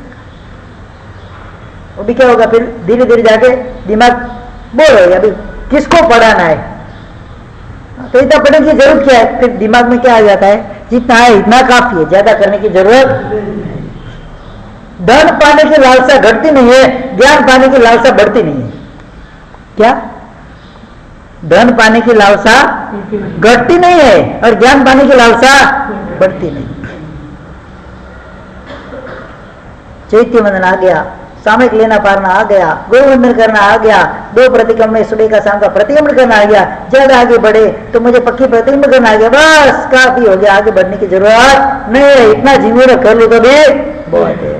वो भी क्या होगा? फिर धीरे धीरे जाके दिमाग बोर हो गया, अभी किसको पढ़ाना है, तो इतना पढ़ने की जरूरत क्या है? फिर दिमाग में क्या आ जाता है? जितना है इतना काफी है, ज्यादा करने की जरूरत। धन पाने की लालसा घटती नहीं है, ज्ञान पाने की लालसा बढ़ती नहीं है। क्या? धन पाने की लालसा घटती नहीं है और ज्ञान पाने की लालसा बढ़ती नहीं। चैत्य वंदन आ गया, सामयिक लेना पारना आ गया, गोवंदन करना आ गया, 2 प्रतिक्रमण सुबह का शाम का प्रतिक्रमण करना आ गया। ज्यादा आगे बढ़े तो मुझे पक्की प्रतिक्रमण करना आ गया, बस काफी हो गया, आगे बढ़ने की जरूरत नहीं है। इतना जीवन कर लो तो भी बहुत है,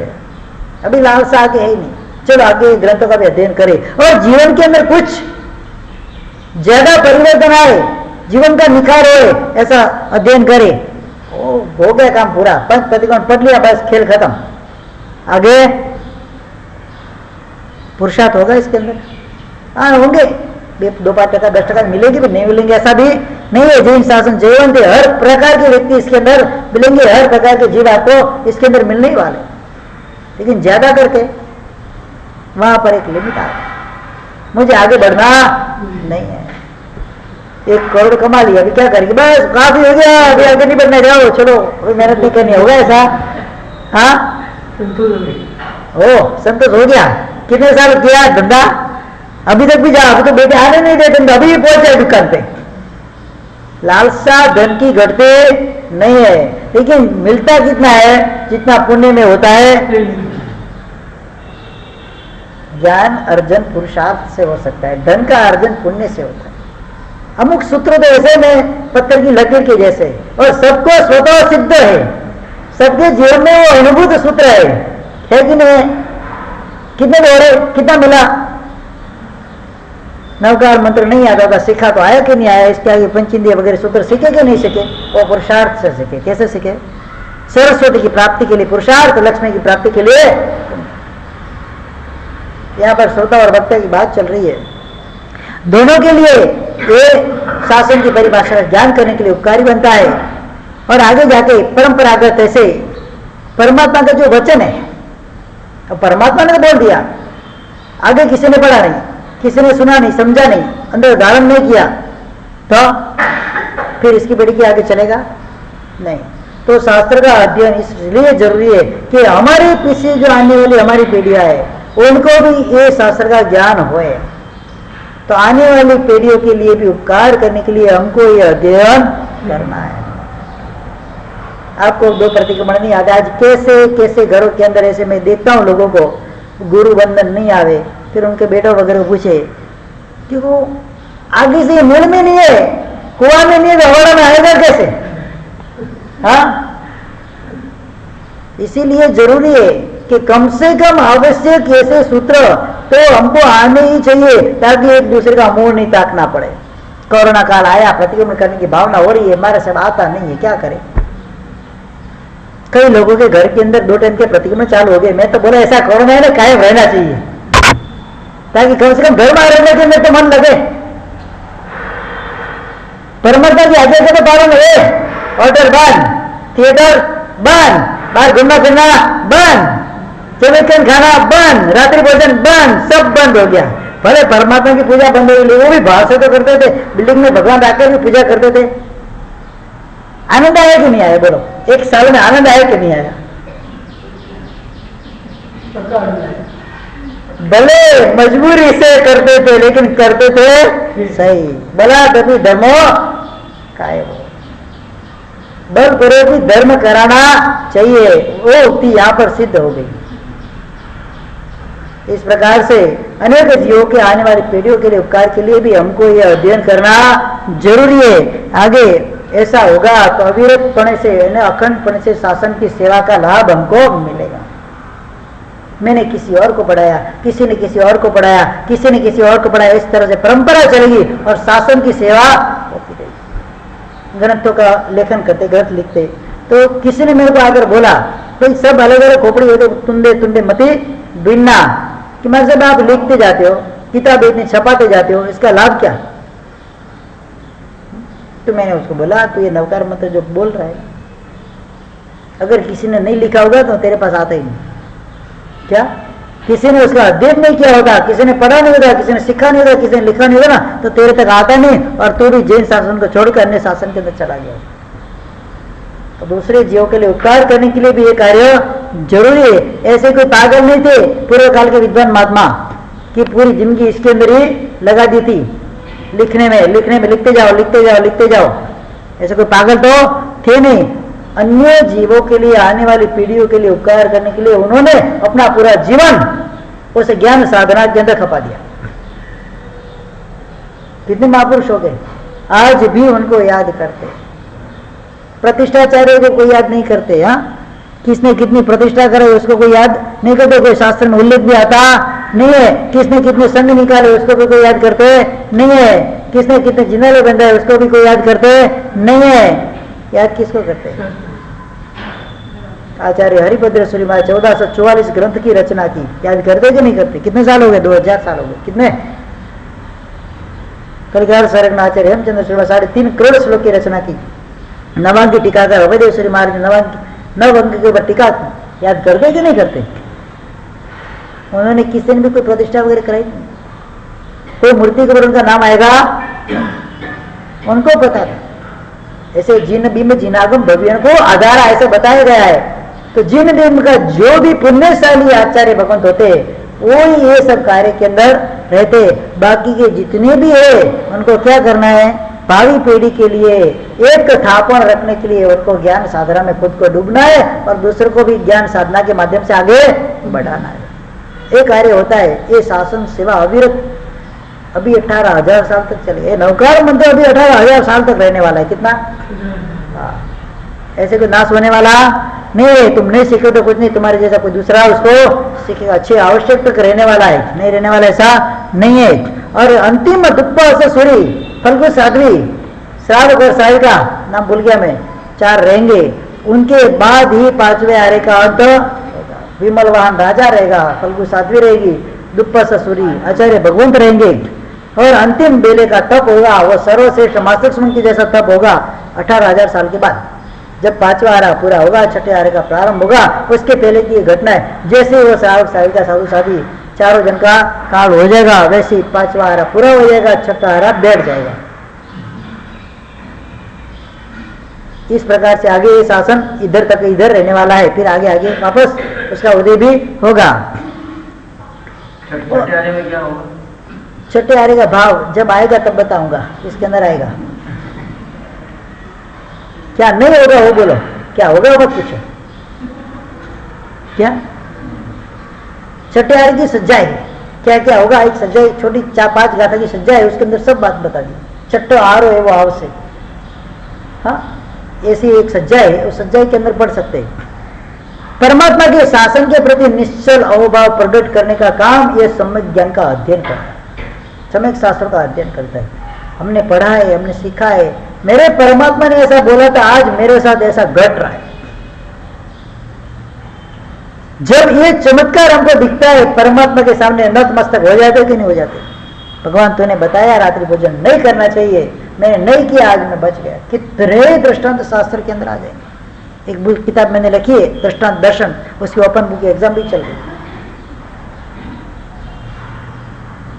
अभी लालसा आगे है ही नहीं। चलो आगे ग्रंथों का भी अध्ययन करें और जीवन के अंदर कुछ ज्यादा परिवर्तन आए, जीवन का निखार हो, ऐसा अध्ययन करे। हो गया काम पूरा, 5 प्रतिक्रमण पढ़ लिया, बस खेल खत्म। आगे पुरुषार्थ होगा इसके अंदर। हाँ होंगे, 2-5% 10% मिलेगी भी नहीं मिलेंगे ऐसा भी नहीं है। जैन शासन जयवंत है, हर प्रकार के व्यक्ति इसके अंदर मिलेंगे, हर प्रकार के जीव आपको इसके अंदर मिलने ही वाले, लेकिन ज्यादा करके वहां पर एक लिमिट आ गया। मुझे आगे बढ़ना नहीं है, 1 करोड़ कमा लिया, अभी क्या करेंगे? बस काफी हो गया, अभी आगे नहीं बढ़ना, जाओ चलो, अभी मेहनत नहीं करनी, होगा ऐसा? हाँ संतोष हो गया। कितने साल किया धंधा, अभी तक भी जा, अभी तो बेटे आने नहीं देते, अभी भी पहुंच जाए दुकान पे। लालसा धन की घटते नहीं है, लेकिन मिलता कितना है? जितना पुण्य में होता है। ज्ञान अर्जन पुरुषार्थ से हो सकता है, धन का अर्जन पुण्य से होता है। अमुक सूत्र तो ऐसे में पत्थर की लकीर के जैसे, और सबको स्वतः सिद्ध है, सबके जीवन में वो अनुभूत सूत्र है कि नहीं? कितने दौड़े, कितना मिला? नवकार मंत्र नहीं आता था, सीखा तो आया कि नहीं आया? इसके आगे पंचेंद्रिय वगैरह सूत्र सीखे कि नहीं सीखे? वो पुरुषार्थ से सीखे। कैसे सीखे? सरस्वती की प्राप्ति के लिए, पुरुषार्थ लक्ष्मी की प्राप्ति के लिए। यहाँ पर श्रोता और वक्ता की बात चल रही है। दोनों के लिए ये शासन की परिभाषा का ज्ञान करने के लिए उपकारी बनता है। और आगे जाके परंपरागत ऐसे परमात्मा का जो वचन है, अब परमात्मा ने बोल दिया, आगे किसी ने पढ़ा नहीं, किसी ने सुना नहीं, समझा नहीं, अंदर धारण नहीं किया, तो फिर इसकी पीढ़ी के आगे चलेगा नहीं। तो शास्त्र का अध्ययन इसलिए जरूरी है कि हमारे पीछे जो आने वाली हमारी पीढ़ियां है उनको भी ये शास्त्र का ज्ञान होए। तो आने वाली पीढ़ियों के लिए भी उपकार करने के लिए हमको ये अध्ययन करना है। आपको दो प्रतिक्रमण नहीं आते। आज कैसे कैसे घरों के अंदर ऐसे मैं देखता हूँ लोगों को गुरु बंधन नहीं आवे, फिर उनके बेटों वगैरह पूछे कि वो आगे से मूल में नहीं है, कुआं में नहीं है, हवाड़ा में आएगा कैसे? हाँ, इसीलिए जरूरी है कि कम से कम आवश्यक ऐसे सूत्र तो हमको आने ही चाहिए ताकि एक दूसरे का मुंह नहीं ताकना पड़े। कोरोना काल आया, प्रतिक्रमण करने की भावना हो रही है, हमारे सब आता नहीं है, क्या करें? कई लोगों के घर के अंदर 2 टाइम के प्रतिक्रमण चालू हो गए। मैं तो बोला ऐसा कोरोना है ना कायम रहना चाहिए ताकि कम से कम घर में रहने के अंदर तो मन लगे। परमात्मा की आज्ञा का तो पालन है। होटल बंद, थिएटर बंद, बाहर घूमना फिरना बंद, चौबीस खाना बंद, रात्रि भोजन बंद, सब बंद हो गया। भले परमात्मा की पूजा बंद हो गई, वो भी भाव से तो करते थे, बिल्डिंग में भगवान आकर भी पूजा करते थे। आनंद आया कि नहीं आया? बोलो, एक साल में आनंद आया कि नहीं आया? भले मजबूरी से करते थे लेकिन करते थे सही। भला कभी धर्मो कायम हो, बल करो भी धर्म कराना चाहिए, वो उक्ति यहां पर सिद्ध हो गई। इस प्रकार से अनेक जीवों के आने वाली पीढ़ियों के लिए उपकार के लिए भी हमको यह अध्ययन करना जरूरी है। आगे ऐसा होगा तो अविरतपणे से, अखंडपणे से शासन की सेवा का लाभ हमको मिलेगा। मैंने किसी और को पढ़ाया, किसी ने किसी और को पढ़ाया, किसी ने किसी और को पढ़ाया, इस तरह से परंपरा चलेगी और शासन की सेवा होती रहेगी। ग्रंथों का लेखन करते, ग्रंथ लिखते, तो किसी ने मेरे को आकर बोला भाई सब अलग अलग खोपड़ी होते, तुंदे तुंदे मती बिन्ना, कि मैं जब आप लिखते जाते हो, किताब इतनी छपाते जाते हो, इसका लाभ क्या? तो मैंने उसको बोला तो ये नवकार मंत्र जो बोल रहा है, अगर किसी ने नहीं लिखा होगा तो तेरे पास आता ही नहीं। क्या? किसी ने उसका अध्ययन नहीं किया होगा, किसी ने पढ़ा नहीं होगा, किसी ने सीखा नहीं होगा, किसी ने लिखा नहीं होगा ना, तो तेरे तक आता नहीं और तू भी जैन शासन को छोड़कर अन्य शासन के अंदर चला गया। तो दूसरे जीवों के लिए उपकार करने के लिए भी ये कार्य जरूरी है। ऐसे कोई पागल नहीं थे पूर्व काल के विद्वान महात्मा की पूरी जिंदगी इसके अंदर ही लगा दी थी, लिखने में लिखते जाओ लिखते जाओ लिखते जाओ। ऐसे कोई पागल तो थे नहीं। अन्य जीवों के लिए, आने वाली पीढ़ियों के लिए उपकार करने के लिए उन्होंने अपना पूरा जीवन उस ज्ञान साधना के अंदर खपा दिया। कितने महापुरुष हो गए, आज भी उनको याद करते। प्रतिष्ठाचार्य को कोई याद नहीं करते। हाँ, किसने कितनी प्रतिष्ठा करे उसको कोई याद नहीं करते, कोई शास्त्र में उल्लेख भी आता नहीं है। किसने कितने संघ निकाले उसको भी कोई याद करते नहीं है। किसने कितने जिन्हें बंधाए उसको भी कोई याद करते नहीं है। याद किसको करते? आचार्य हरिभद्र सूरी महाराज 1444 ग्रंथ की रचना की, याद करते कि नहीं करते? कितने साल हो गए? 2000 साल हो गए। कितने? कलिकार सरग्न आचार्य हेमचंद्र सूरी 3.5 करोड़ श्लोक की रचना की। नवांकी टीकाकार अभयदेव सूरी महाराज ने 9 अंक के ऊपर टीका की। याद करते कि नहीं करते? उन्होंने किसी ने भी कोई प्रतिष्ठा वगैरह कराई नहीं। कोई मूर्ति के ऊपर उनका नाम आएगा उनको पता था। ऐसे जिन बिंब जिनागम भव्य को आधार ऐसे बताया गया है। तो जिन बिंब का जो भी पुण्यशाली आचार्य भगवंत होते वो ही ये सब कार्य के अंदर रहते। बाकी के जितने भी है उनको क्या करना है? भावी पीढ़ी के लिए एक ठापन रखने के लिए उनको ज्ञान साधना में खुद को डूबना है और दूसरों को भी ज्ञान साधना के माध्यम से आगे बढ़ाना है। एक कार्य होता है ये शासन सेवा अविरत अभी 18,000 साल तक चले। नवकार मंत्र अभी 18,000 साल तक रहने वाला है। कितना? ऐसे कोई नाश होने वाला नहीं है। तुम नहीं सीखे तो कुछ नहीं, तुम्हारे जैसा कोई दूसरा उसको सीखेगा। अच्छे आवश्यक तक रहने वाला है, नहीं रहने वाला ऐसा नहीं है। और अंतिम दुप्पा से सूरी फल्गु साध्वी श्रावक और साविका नाम भूल गया मैं, 4 रहेंगे उनके बाद ही पांचवें आर्य का अंत होगा। विमल वाहन राजा रहेगा, फल्गु साध्वी रहेगी, दुप्पा ससुरी आचार्य भगवंत रहेंगे, और अंतिम बेले का तप होगा वो सर्वश्रेष्ठ मास्टर सुमन की जैसा तप होगा 18,000 साल के बाद, जब पांचवा आरा पूरा होगा, छठे आरे का प्रारंभ होगा। उसके पहले की घटना है, जैसे वो साहब साहिका साधु साधी चारों जन का काल हो जाएगा, वैसे ही पांचवा आरा पूरा हो जाएगा, छठा आरा बैठ जाएगा। इस प्रकार से आगे ये शासन इधर तक इधर रहने वाला है, फिर आगे आगे वापस उसका उदय भी होगा। छठे आरे में क्या होगा? छठे आरे का भाव जब आएगा तब बताऊंगा, इसके अंदर आएगा। क्या नहीं होगा वो बोलो, क्या होगा वो मत पूछो। क्या छठे आरे की सज्जाई क्या क्या होगा? एक सज्जाई छोटी 4-5 गाथा की सज्जा है, उसके अंदर सब बात बता दी। छठो आरो है वो आव से, हाँ ऐसी एक सज्जा है, उस सज्जाई के अंदर पढ़ सकते हैं। परमात्मा के शासन के प्रति निश्चल अहोभाव प्रकट करने का काम यह सम्यक ज्ञान का अध्ययन करता है, सम्यक शास्त्रों का अध्ययन करता है। हमने पढ़ा है, हमने सीखा है, मेरे परमात्मा ने ऐसा बोला था, आज मेरे साथ ऐसा घट रहा है। जब ये चमत्कार हमको दिखता है, परमात्मा के सामने नतमस्तक हो जाते कि नहीं हो जाते? भगवान तूने बताया रात्रि भोजन नहीं करना चाहिए, मैंने नहीं किया, आज मैं बच गया। कितने दृष्टांत शास्त्र के अंदर आ जाएंगे। एक बुक किताब मैंने लिखी है दृष्टांत दर्शन, उसकी ओपन बुक एग्जाम भी चल रही है,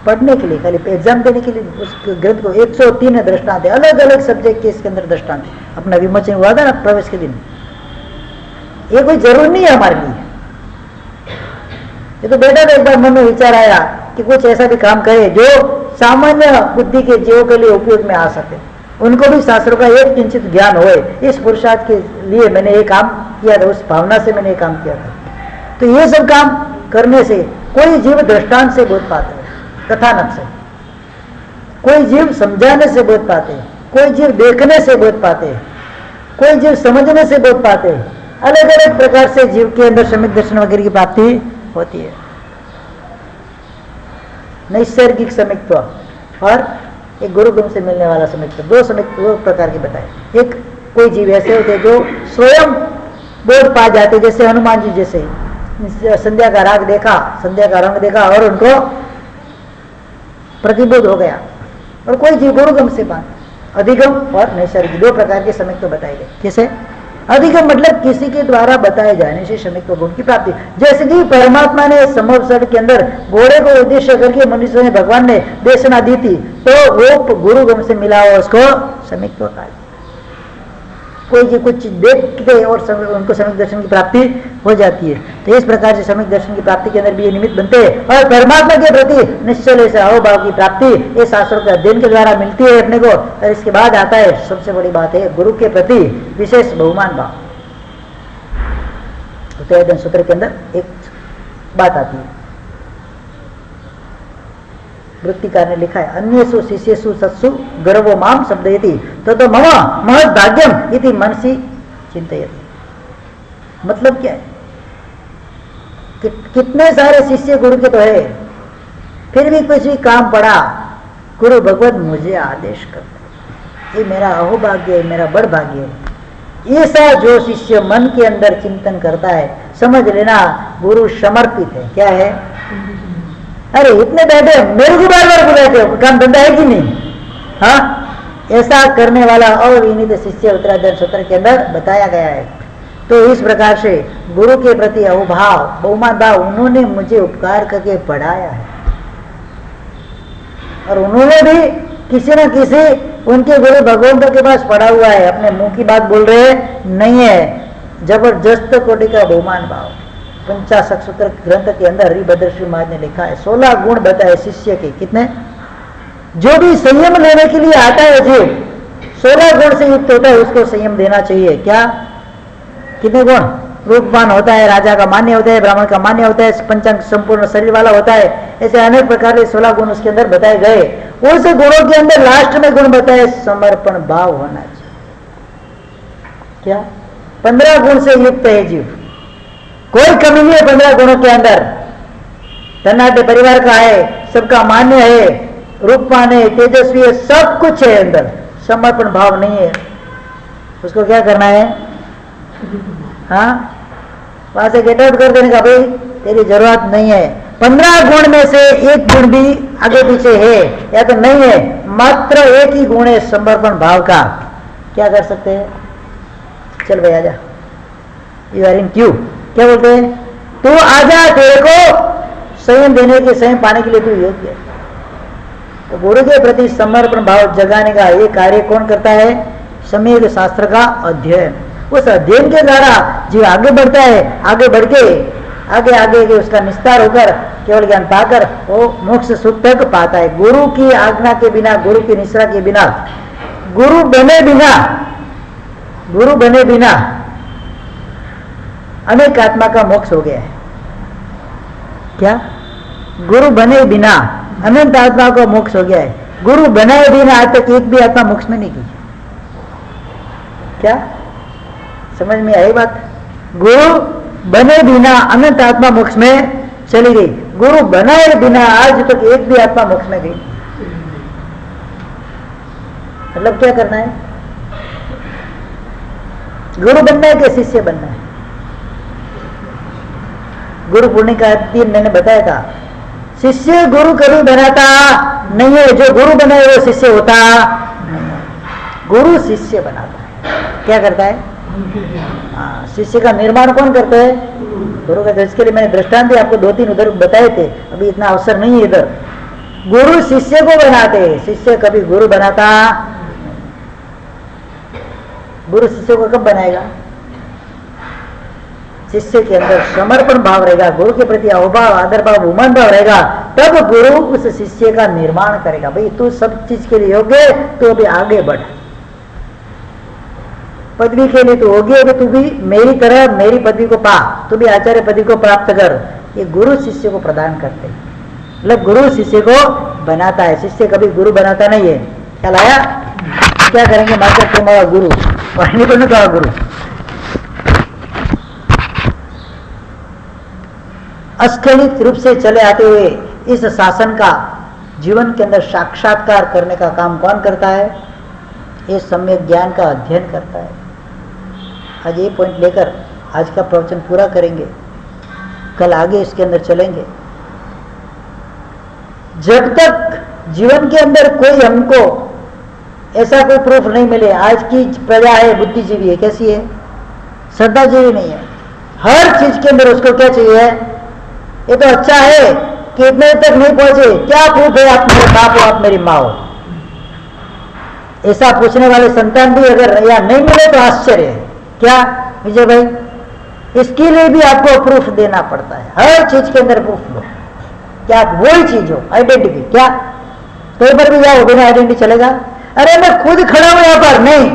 पढ़ने के लिए, खाली एग्जाम देने के लिए। उस ग्रंथ को 103 दृष्टांत है, अलग अलग सब्जेक्ट के इसके अंदर दृष्टांत है। अपना विमोचन हुआ था ना प्रवेश के दिन, ये कोई जरूर नहीं है हमारे लिए। ये तो बेटा एक बार मन में विचार आया कि कुछ ऐसा भी काम करे जो सामान्य बुद्धि के जीवों के लिए उपयोग में आ सके, उनको भी शास्त्रों का एक किंचित ज्ञान होए। इस पुरुषार्थ के लिए मैंने ये काम किया था, उस भावना से मैंने ये काम किया था। तो ये सब काम करने से कोई जीव दृष्टांत से बोध पाते हैं, कथानक से, कोई जीव समझाने से बोध पाते हैं, कोई जीव देखने से बोध पाते हैं, कोई जीव समझने से बोध पाते हैं। अलग अलग प्रकार से जीव के अंदर सम्यक दर्शन वगैरह की प्राप्ति होती है। नैसर्गिक समित्व और एक गुरुगुण से मिलने वाला समित्व, दो समित्व दो प्रकार के बताए। एक कोई जीव ऐसे होते जो स्वयं बोध पा जाते, जैसे हनुमान जी जैसे संध्या का राग देखा, संध्या का रंग देखा और उनको प्रतिबोध हो गया। और कोई जीव गुरुगम से पाए, अधिगम और नैसर्गिक, दो प्रकार के समित्व बताए गए। कैसे? अधिगम मतलब किसी के द्वारा बताए जाने से समित्व गुण की प्राप्ति। जैसे कि परमात्मा ने संभव के अंदर घोड़े को उद्देश्य करके मनुष्य ने भगवान ने देशना दी थी, तो वो गुरुगम से मिला हुआ उसको समित्व कहा। कोई जी कुछ देखते और उनको सम्यक दर्शन की प्राप्ति हो जाती है। तो इस प्रकार से सम्यक दर्शन की प्राप्ति के अंदर भी ये निमित्त बनते हैं। और परमात्मा के प्रति निश्चल ऐसे अहोभाव की प्राप्ति ये शास्त्रों के अध्ययन के द्वारा मिलती है अपने को। और इसके बाद आता है सबसे बड़ी बात है गुरु के प्रति विशेष बहुमान भाव। तो सूत्र के अंदर एक बात आती है, वृत्तिकार ने लिखा है, अन्येषु शिष्येषु सत्सु गर्वो माम शब्दयति तो मम महत् भाग्यम इति मनसि चिंतयति। मतलब क्या है कि कितने सारे शिष्य गुरु के तो है, फिर भी कुछ भी काम पड़ा गुरु भगवत मुझे आदेश करते, ये मेरा अहोभाग्य है, मेरा बड़ भाग्य है। ऐसा जो शिष्य मन के अंदर चिंतन करता है, समझ लेना गुरु समर्पित है। क्या है? अरे इतने बैठे मेरे को बार बार बुलाते हो, काम धंधा है कि नहीं? हाँ, ऐसा करने वाला अविनीत शिष्य उत्तराधर्म सूत्र के अंदर बताया गया है। तो इस प्रकार से गुरु के प्रति अहोभाव बहुमान भाव, उन्होंने मुझे उपकार करके पढ़ाया है और उन्होंने भी किसी न किसी उनके गुरु भगवंतों के पास पढ़ा हुआ है, अपने मुंह की बात बोल रहे नहीं है। जबरदस्त कोटि का बहुमान भाव। 50 सूत्र ग्रंथ के अंदर हरिभद्र श्री महाराज ने लिखा है, 16 गुण बताए शिष्य के। कितने? जो भी संयम लेने के लिए आता है जीव 16 गुण से युक्त होता है, उसको संयम देना चाहिए। क्या? कितने गुण? रूपवान होता है, राजा का मान्य होता है, ब्राह्मण का मान्य होता है, पंचांग संपूर्ण शरीर वाला होता है। ऐसे अनेक प्रकार के 16 गुण उसके अंदर बताए गए। उस गुणों के अंदर लास्ट में गुण बताए समर्पण भाव होना चाहिए। क्या? 15 गुण से युक्त है जीव, कोई कमी नहीं है 15 गुणों के अंदर। धनाढ़ परिवार का है, सबका मान्य है, रूपवान है, तेजस्वी है, सब कुछ है अंदर, समर्पण भाव नहीं है। उसको क्या करना है? हाँ, वहां से गेट आउट कर देने का, भाई तेरी जरूरत नहीं है। 15 गुण में से एक गुण भी आगे पीछे है या तो नहीं है, मात्र एक ही गुण है समर्पण भाव का। क्या कर सकते हैं? चल भाई आजा, यू आर इन क्यू। क्या बोलते हैं? तू आजा, तेरे को संयम देने के, संयम पाने के लिए तू योग्य है। तो गुरु के प्रति समर्पण भाव जगाने का ये कार्य कौन करता है? सम्यक शास्त्र का अध्ययन। उस अध्ययन के द्वारा जीव आगे बढ़ता है, आगे बढ़ के आगे आगे के उसका निस्तार होकर केवल ज्ञान पाकर वो मोक्ष सुख तक पाता है। गुरु की आज्ञा के बिना, गुरु की निश्रा के बिना, गुरु बने बिना अनेक आत्मा का मोक्ष हो गया है। क्या? गुरु बने बिना अनंत आत्मा का मोक्ष हो गया है। गुरु बनाए बिना आज तक एक भी आत्मा मोक्ष में नहीं गई। क्या समझ में आई बात? गुरु बने बिना अनंत आत्मा मोक्ष में चली गई, गुरु बनाए बिना आज तक एक भी आत्मा मोक्ष में गई। मतलब क्या करना है? गुरु बनना है कि शिष्य बनना है? गुरु पूर्णिमा का दिन मैंने बताया था, शिष्य गुरु कभी बनाता नहीं है, जो गुरु बना है वो शिष्य होता नहीं है, गुरु शिष्य बनाता है। क्या करता है? शिष्य का निर्माण कौन करता है? गुरु का। इसके लिए मैंने दृष्टांत भी आपको 2-3 उधर बताए थे, अभी इतना अवसर नहीं है इधर। गुरु शिष्य को बनाते, शिष्य कभी गुरु बनाता। गुरु शिष्य को कब बनाएगा? शिष्य के अंदर समर्पण भाव रहेगा, गुरु के प्रति अहोभाव, आदर भाव, उमान भाव रहेगा, तब गुरु उस शिष्य का निर्माण करेगा। भाई तू सब चीज के लिए योग्य है, तू अभी आगे बढ़, पदवी के लिए तू योग्य है, तू भी मेरी तरह मेरी पदवी को पा, तू भी आचार्य पदवी को प्राप्त कर। ये गुरु शिष्य को प्रदान करते हैं, मतलब गुरु शिष्य को बनाता है, शिष्य कभी गुरु बनाता नहीं है। ख्याल आया? क्या करेंगे? मास्टर तुम्हारा गुरु, वाहिनी को नहीं कहा गुरु। अस्खलित रूप से चले आते हुए इस शासन का जीवन के अंदर साक्षात्कार करने का काम कौन करता है? ये सम्यक ज्ञान का अध्ययन करता है। आज ये पॉइंट लेकर आज का प्रवचन पूरा करेंगे, कल आगे इसके अंदर चलेंगे। जब तक जीवन के अंदर कोई हमको ऐसा कोई प्रूफ नहीं मिले, आज की प्रजा है बुद्धिजीवी है, कैसी है? श्रद्धाजीवी नहीं है। हर चीज के अंदर उसको क्या चाहिए? ये तो अच्छा है कि इतने तक नहीं पहुंचे, क्या प्रूफ है आप मेरे बाप हो, आप मेरी माँ हो? ऐसा पूछने वाले संतान भी अगर या नहीं मिले तो आश्चर्य है। क्या विजय भाई? इसके लिए भी आपको प्रूफ देना पड़ता है, हर चीज के अंदर प्रूफ दो, क्या आप वही चीज हो, आइडेंटिटी। क्या कहीं पर भी जाओ बिना आइडेंटिटी चलेगा? अरे मैं खुद खड़ा हूं यहां पर, नहीं,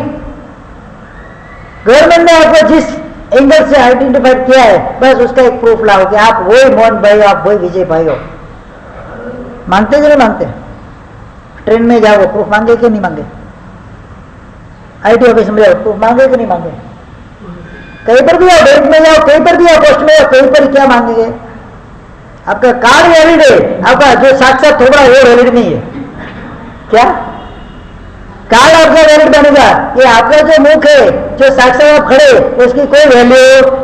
गवर्नमेंट ने आपको जिस एंगल से आइडेंटिफाइड किया है बस उसका एक प्रूफ लाओ कि आप वही मोहन भाई हो, आप वही विजय भाई हो। मांगते कि नहीं मांगते? ट्रेन में जाओ प्रूफ मांगे कि नहीं मांगे? आईटी ऑफिस में जाओ प्रूफ मांगे कि नहीं मांगे? कहीं पर भी आओ, बैंक में जाओ, कहीं पर भी आओ, पोस्ट में जाओ, कहीं पर क्या मांगेंगे? आपका कार्ड वैलिड है, आपका जो साक्षात थोड़ा वो वैलिड नहीं है। क्या कार्ड आपका वैलिड बनेगा? ये आपका जो मुख है, जो साक्षात आप खड़े, उसकी कोई वैल्यू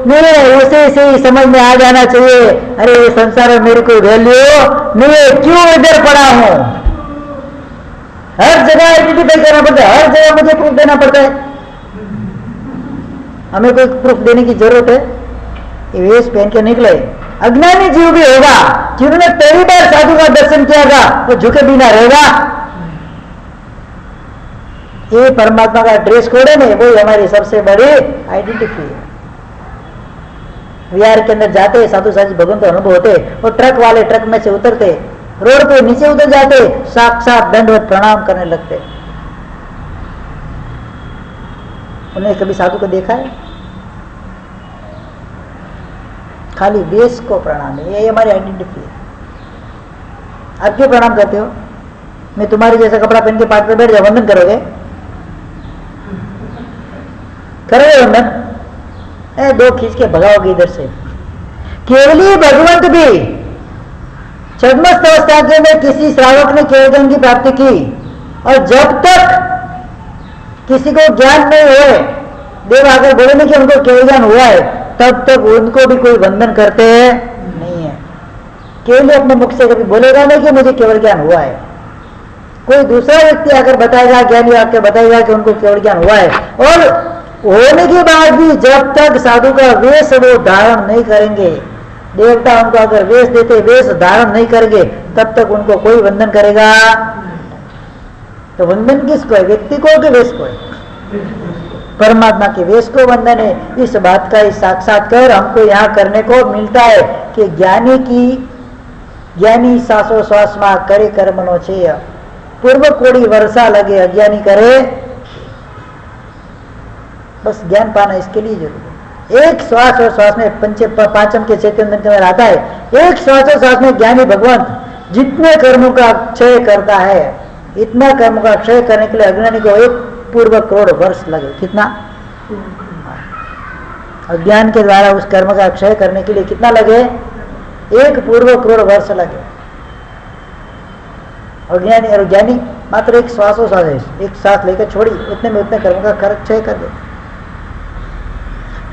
नहीं है। उसे से ही समझ में आ जाना चाहिए, अरे ये संसार में मेरी कोई वैल्यू नहीं है, क्यों इधर पड़ा हूं? हर जगह आइडेंटिफाई करना पड़ता है, हर जगह मुझे प्रूफ देना पड़ता है। हमें कोई प्रूफ देने की जरूरत है? ये वेश पहन के निकले अज्ञानी जीव भी होगा, जिन्होंने पहली बार साधु का दर्शन किया था, वो झुके बिना रहेगा। ये परमात्मा का ड्रेस कोड है नहीं, वो हमारी सबसे बड़ी आइडेंटिटी है। विहार के अंदर जाते साधु साधु भगवान तो अनुभव होते, और ट्रक वाले ट्रक में से उतरते, रोड पे नीचे उतर जाते, साक्षात दंडवत प्रणाम करने लगते। उन्हें कभी साधु को देखा है? खाली वेश को प्रणाम है, ये हमारी आइडेंटिटी है। आप क्यों प्रणाम करते हो? मैं तुम्हारे जैसा कपड़ा पहन के पाठ पे बैठ जाओ, वंदन करोगे? करोगे वंदन? दो खींच के भगाओगे इधर से। केवली भगवंत भी छद्मस्त अवस्था के में किसी श्रावक ने केवल ज्ञान की प्राप्ति की, और जब तक किसी को ज्ञान नहीं हुए, देव आकर बोलेंगे कि उनको केवल ज्ञान हुआ है, तब तक उनको भी कोई बंधन करते नहीं है। केवल अपने मुख से कभी बोलेगा नहीं कि मुझे केवल ज्ञान हुआ है। कोई दूसरा व्यक्ति आकर बताएगा, ज्ञानी आकर बताएगा कि उनको केवल ज्ञान हुआ है, और होने के बाद भी जब तक साधु का वेश वो धारण नहीं करेंगे, देवता उनको अगर वेश देते वेश धारण नहीं करेंगे, तब तक उनको कोई बंधन करेगा। तो बंधन किसको है? व्यक्ति को कि वेश को है? परमात्मा के वेश को बंधन है। इस बात का साक्षात्कार हमको यहाँ करने को मिलता है कि ज्ञानी सांसो श्वास में करे कर्मनो छे, पूर्व कोड़ी वर्षा लगे अज्ञानी करे। बस ज्ञान पाना इसके लिए जरूरी है। एक श्वास और श्वास में पांचम के चैतन्य में आता है, एक श्वास और श्वास में ज्ञानी भगवंत जितने कर्मों का क्षय करता है, इतना कर्म का क्षय करने के लिए अज्ञानी को 1 पूर्व करोड़ वर्ष लगे। कितना? अज्ञान के द्वारा उस कर्म का क्षय करने के लिए कितना लगे? 1 पूर्व करोड़ वर्ष लगे। अज्ञानी और ज्ञानी मात्र एक श्वास और श्वास, एक सांस लेकर छोड़ी, उतने में उतने कर्म का क्षय कर दे।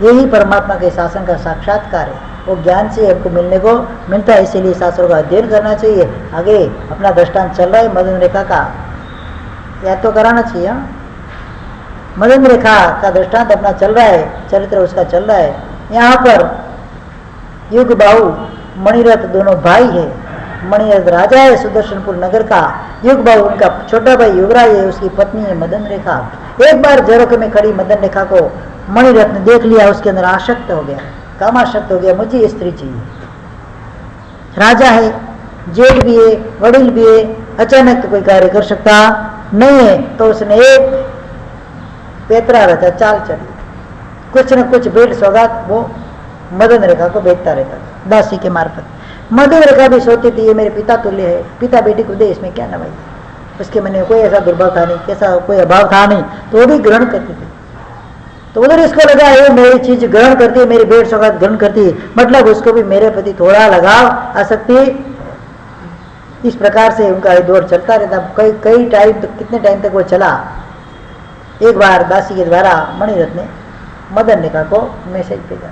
यही परमात्मा के शासन का साक्षात्कार है। वो ज्ञान से हमको मिलने को मिलता है, इसीलिए शास्त्रों का अध्ययन करना चाहिए। आगे अपना दृष्टांत चल रहा है मदन रेखा का, या तो कराना चाहिए। मदन रेखा का दृष्टांत अपना चल रहा है, चरित्र उसका चल रहा है। यहाँ पर युग बाहु मणिरथ दोनों भाई है। मणिरथ राजा है सुदर्शनपुर नगर का, युग बाहु उनका छोटा भाई युवराज है, उसकी पत्नी है मदन रेखा। एक बार झरोखे में खड़ी मदन रेखा को मणिरथ ने देख लिया, उसके अंदर आसक्त हो गया, कामासक्त हो गया, मुझे ये स्त्री चाहिए। राजा है, जेठ भी है, वडील भी है, अचानक कोई कार्य कर सकता नहीं है, तो उसने एक पेतरा रहता, चाल चली, कुछ न कुछ भेंट सौगात वो मदन रेखा को भेजता रहता था दासी के मार्फत। मदन रेखा भी सोचती थी ये मेरे पिता तुल्य है, पिता बेटी को दे, इसमें क्या नवाई। उसके मन में कोई ऐसा दुर्भाव था नहीं, कैसा कोई अभाव था नहीं, तो वो भी ग्रहण करती थी। तो उधर इसको लगा ये मेरी चीज ग्रहण करती है, मेरी भेंट सौगात ग्रहण करती है, मतलब उसको भी मेरे प्रति थोड़ा लगाव आसक्ति। इस प्रकार से उनका दौर चलता रहता। कई टाइम तक, कितने टाइम तक वो चला। एक बार दासी के द्वारा मणिरथ ने मदन रेखा को मैसेज भेजा,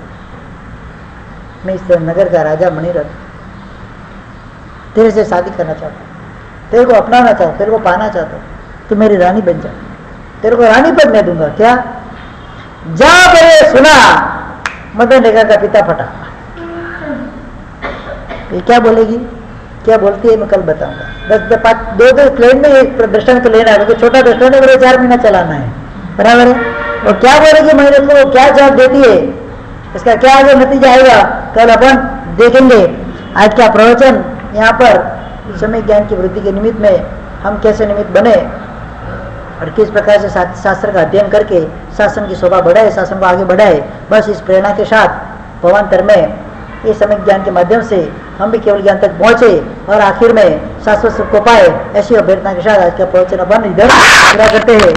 मैं इस नगर का राजा मणिरथ तेरे से शादी करना चाहता हूँ, तेरे को अपनाना चाहता हूँ, तेरे को पाना चाहता हूँ, तू मेरी रानी बन जा, तेरे को रानी पद मैं दूंगा। क्या? जा बड़े सुना। मदन रेखा का पिता फटा। ये क्या बोलेगी, क्या बोलती है, मैं कल बताऊंगा। 2 क्लेन में एक दृष्टांत लेना है, क्योंकि छोटा दृष्टांत है, 4 महीना चलाना है, बराबर है। और क्या बोलेगी मणिरथ को, क्या जवाब देती है, इसका क्या आगे नतीजा आएगा, कल अपन देखेंगे। आज का प्रवचन यहाँ पर समय ज्ञान की वृद्धि के निमित्त में हम कैसे निमित्त बने और किस प्रकार से शास्त्र का अध्ययन करके शासन की शोभा बढ़ाए, शासन को आगे बढ़ाए, बस इस प्रेरणा के साथ भवान्तर में ये समय ज्ञान के माध्यम से हम भी केवल ज्ञान तक पहुंचे और आखिर में शाश्वत सुख को पाए, ऐसी अभ्यर्थना के साथ आज का प्रवचन अपन इधर पूरा करते हैं।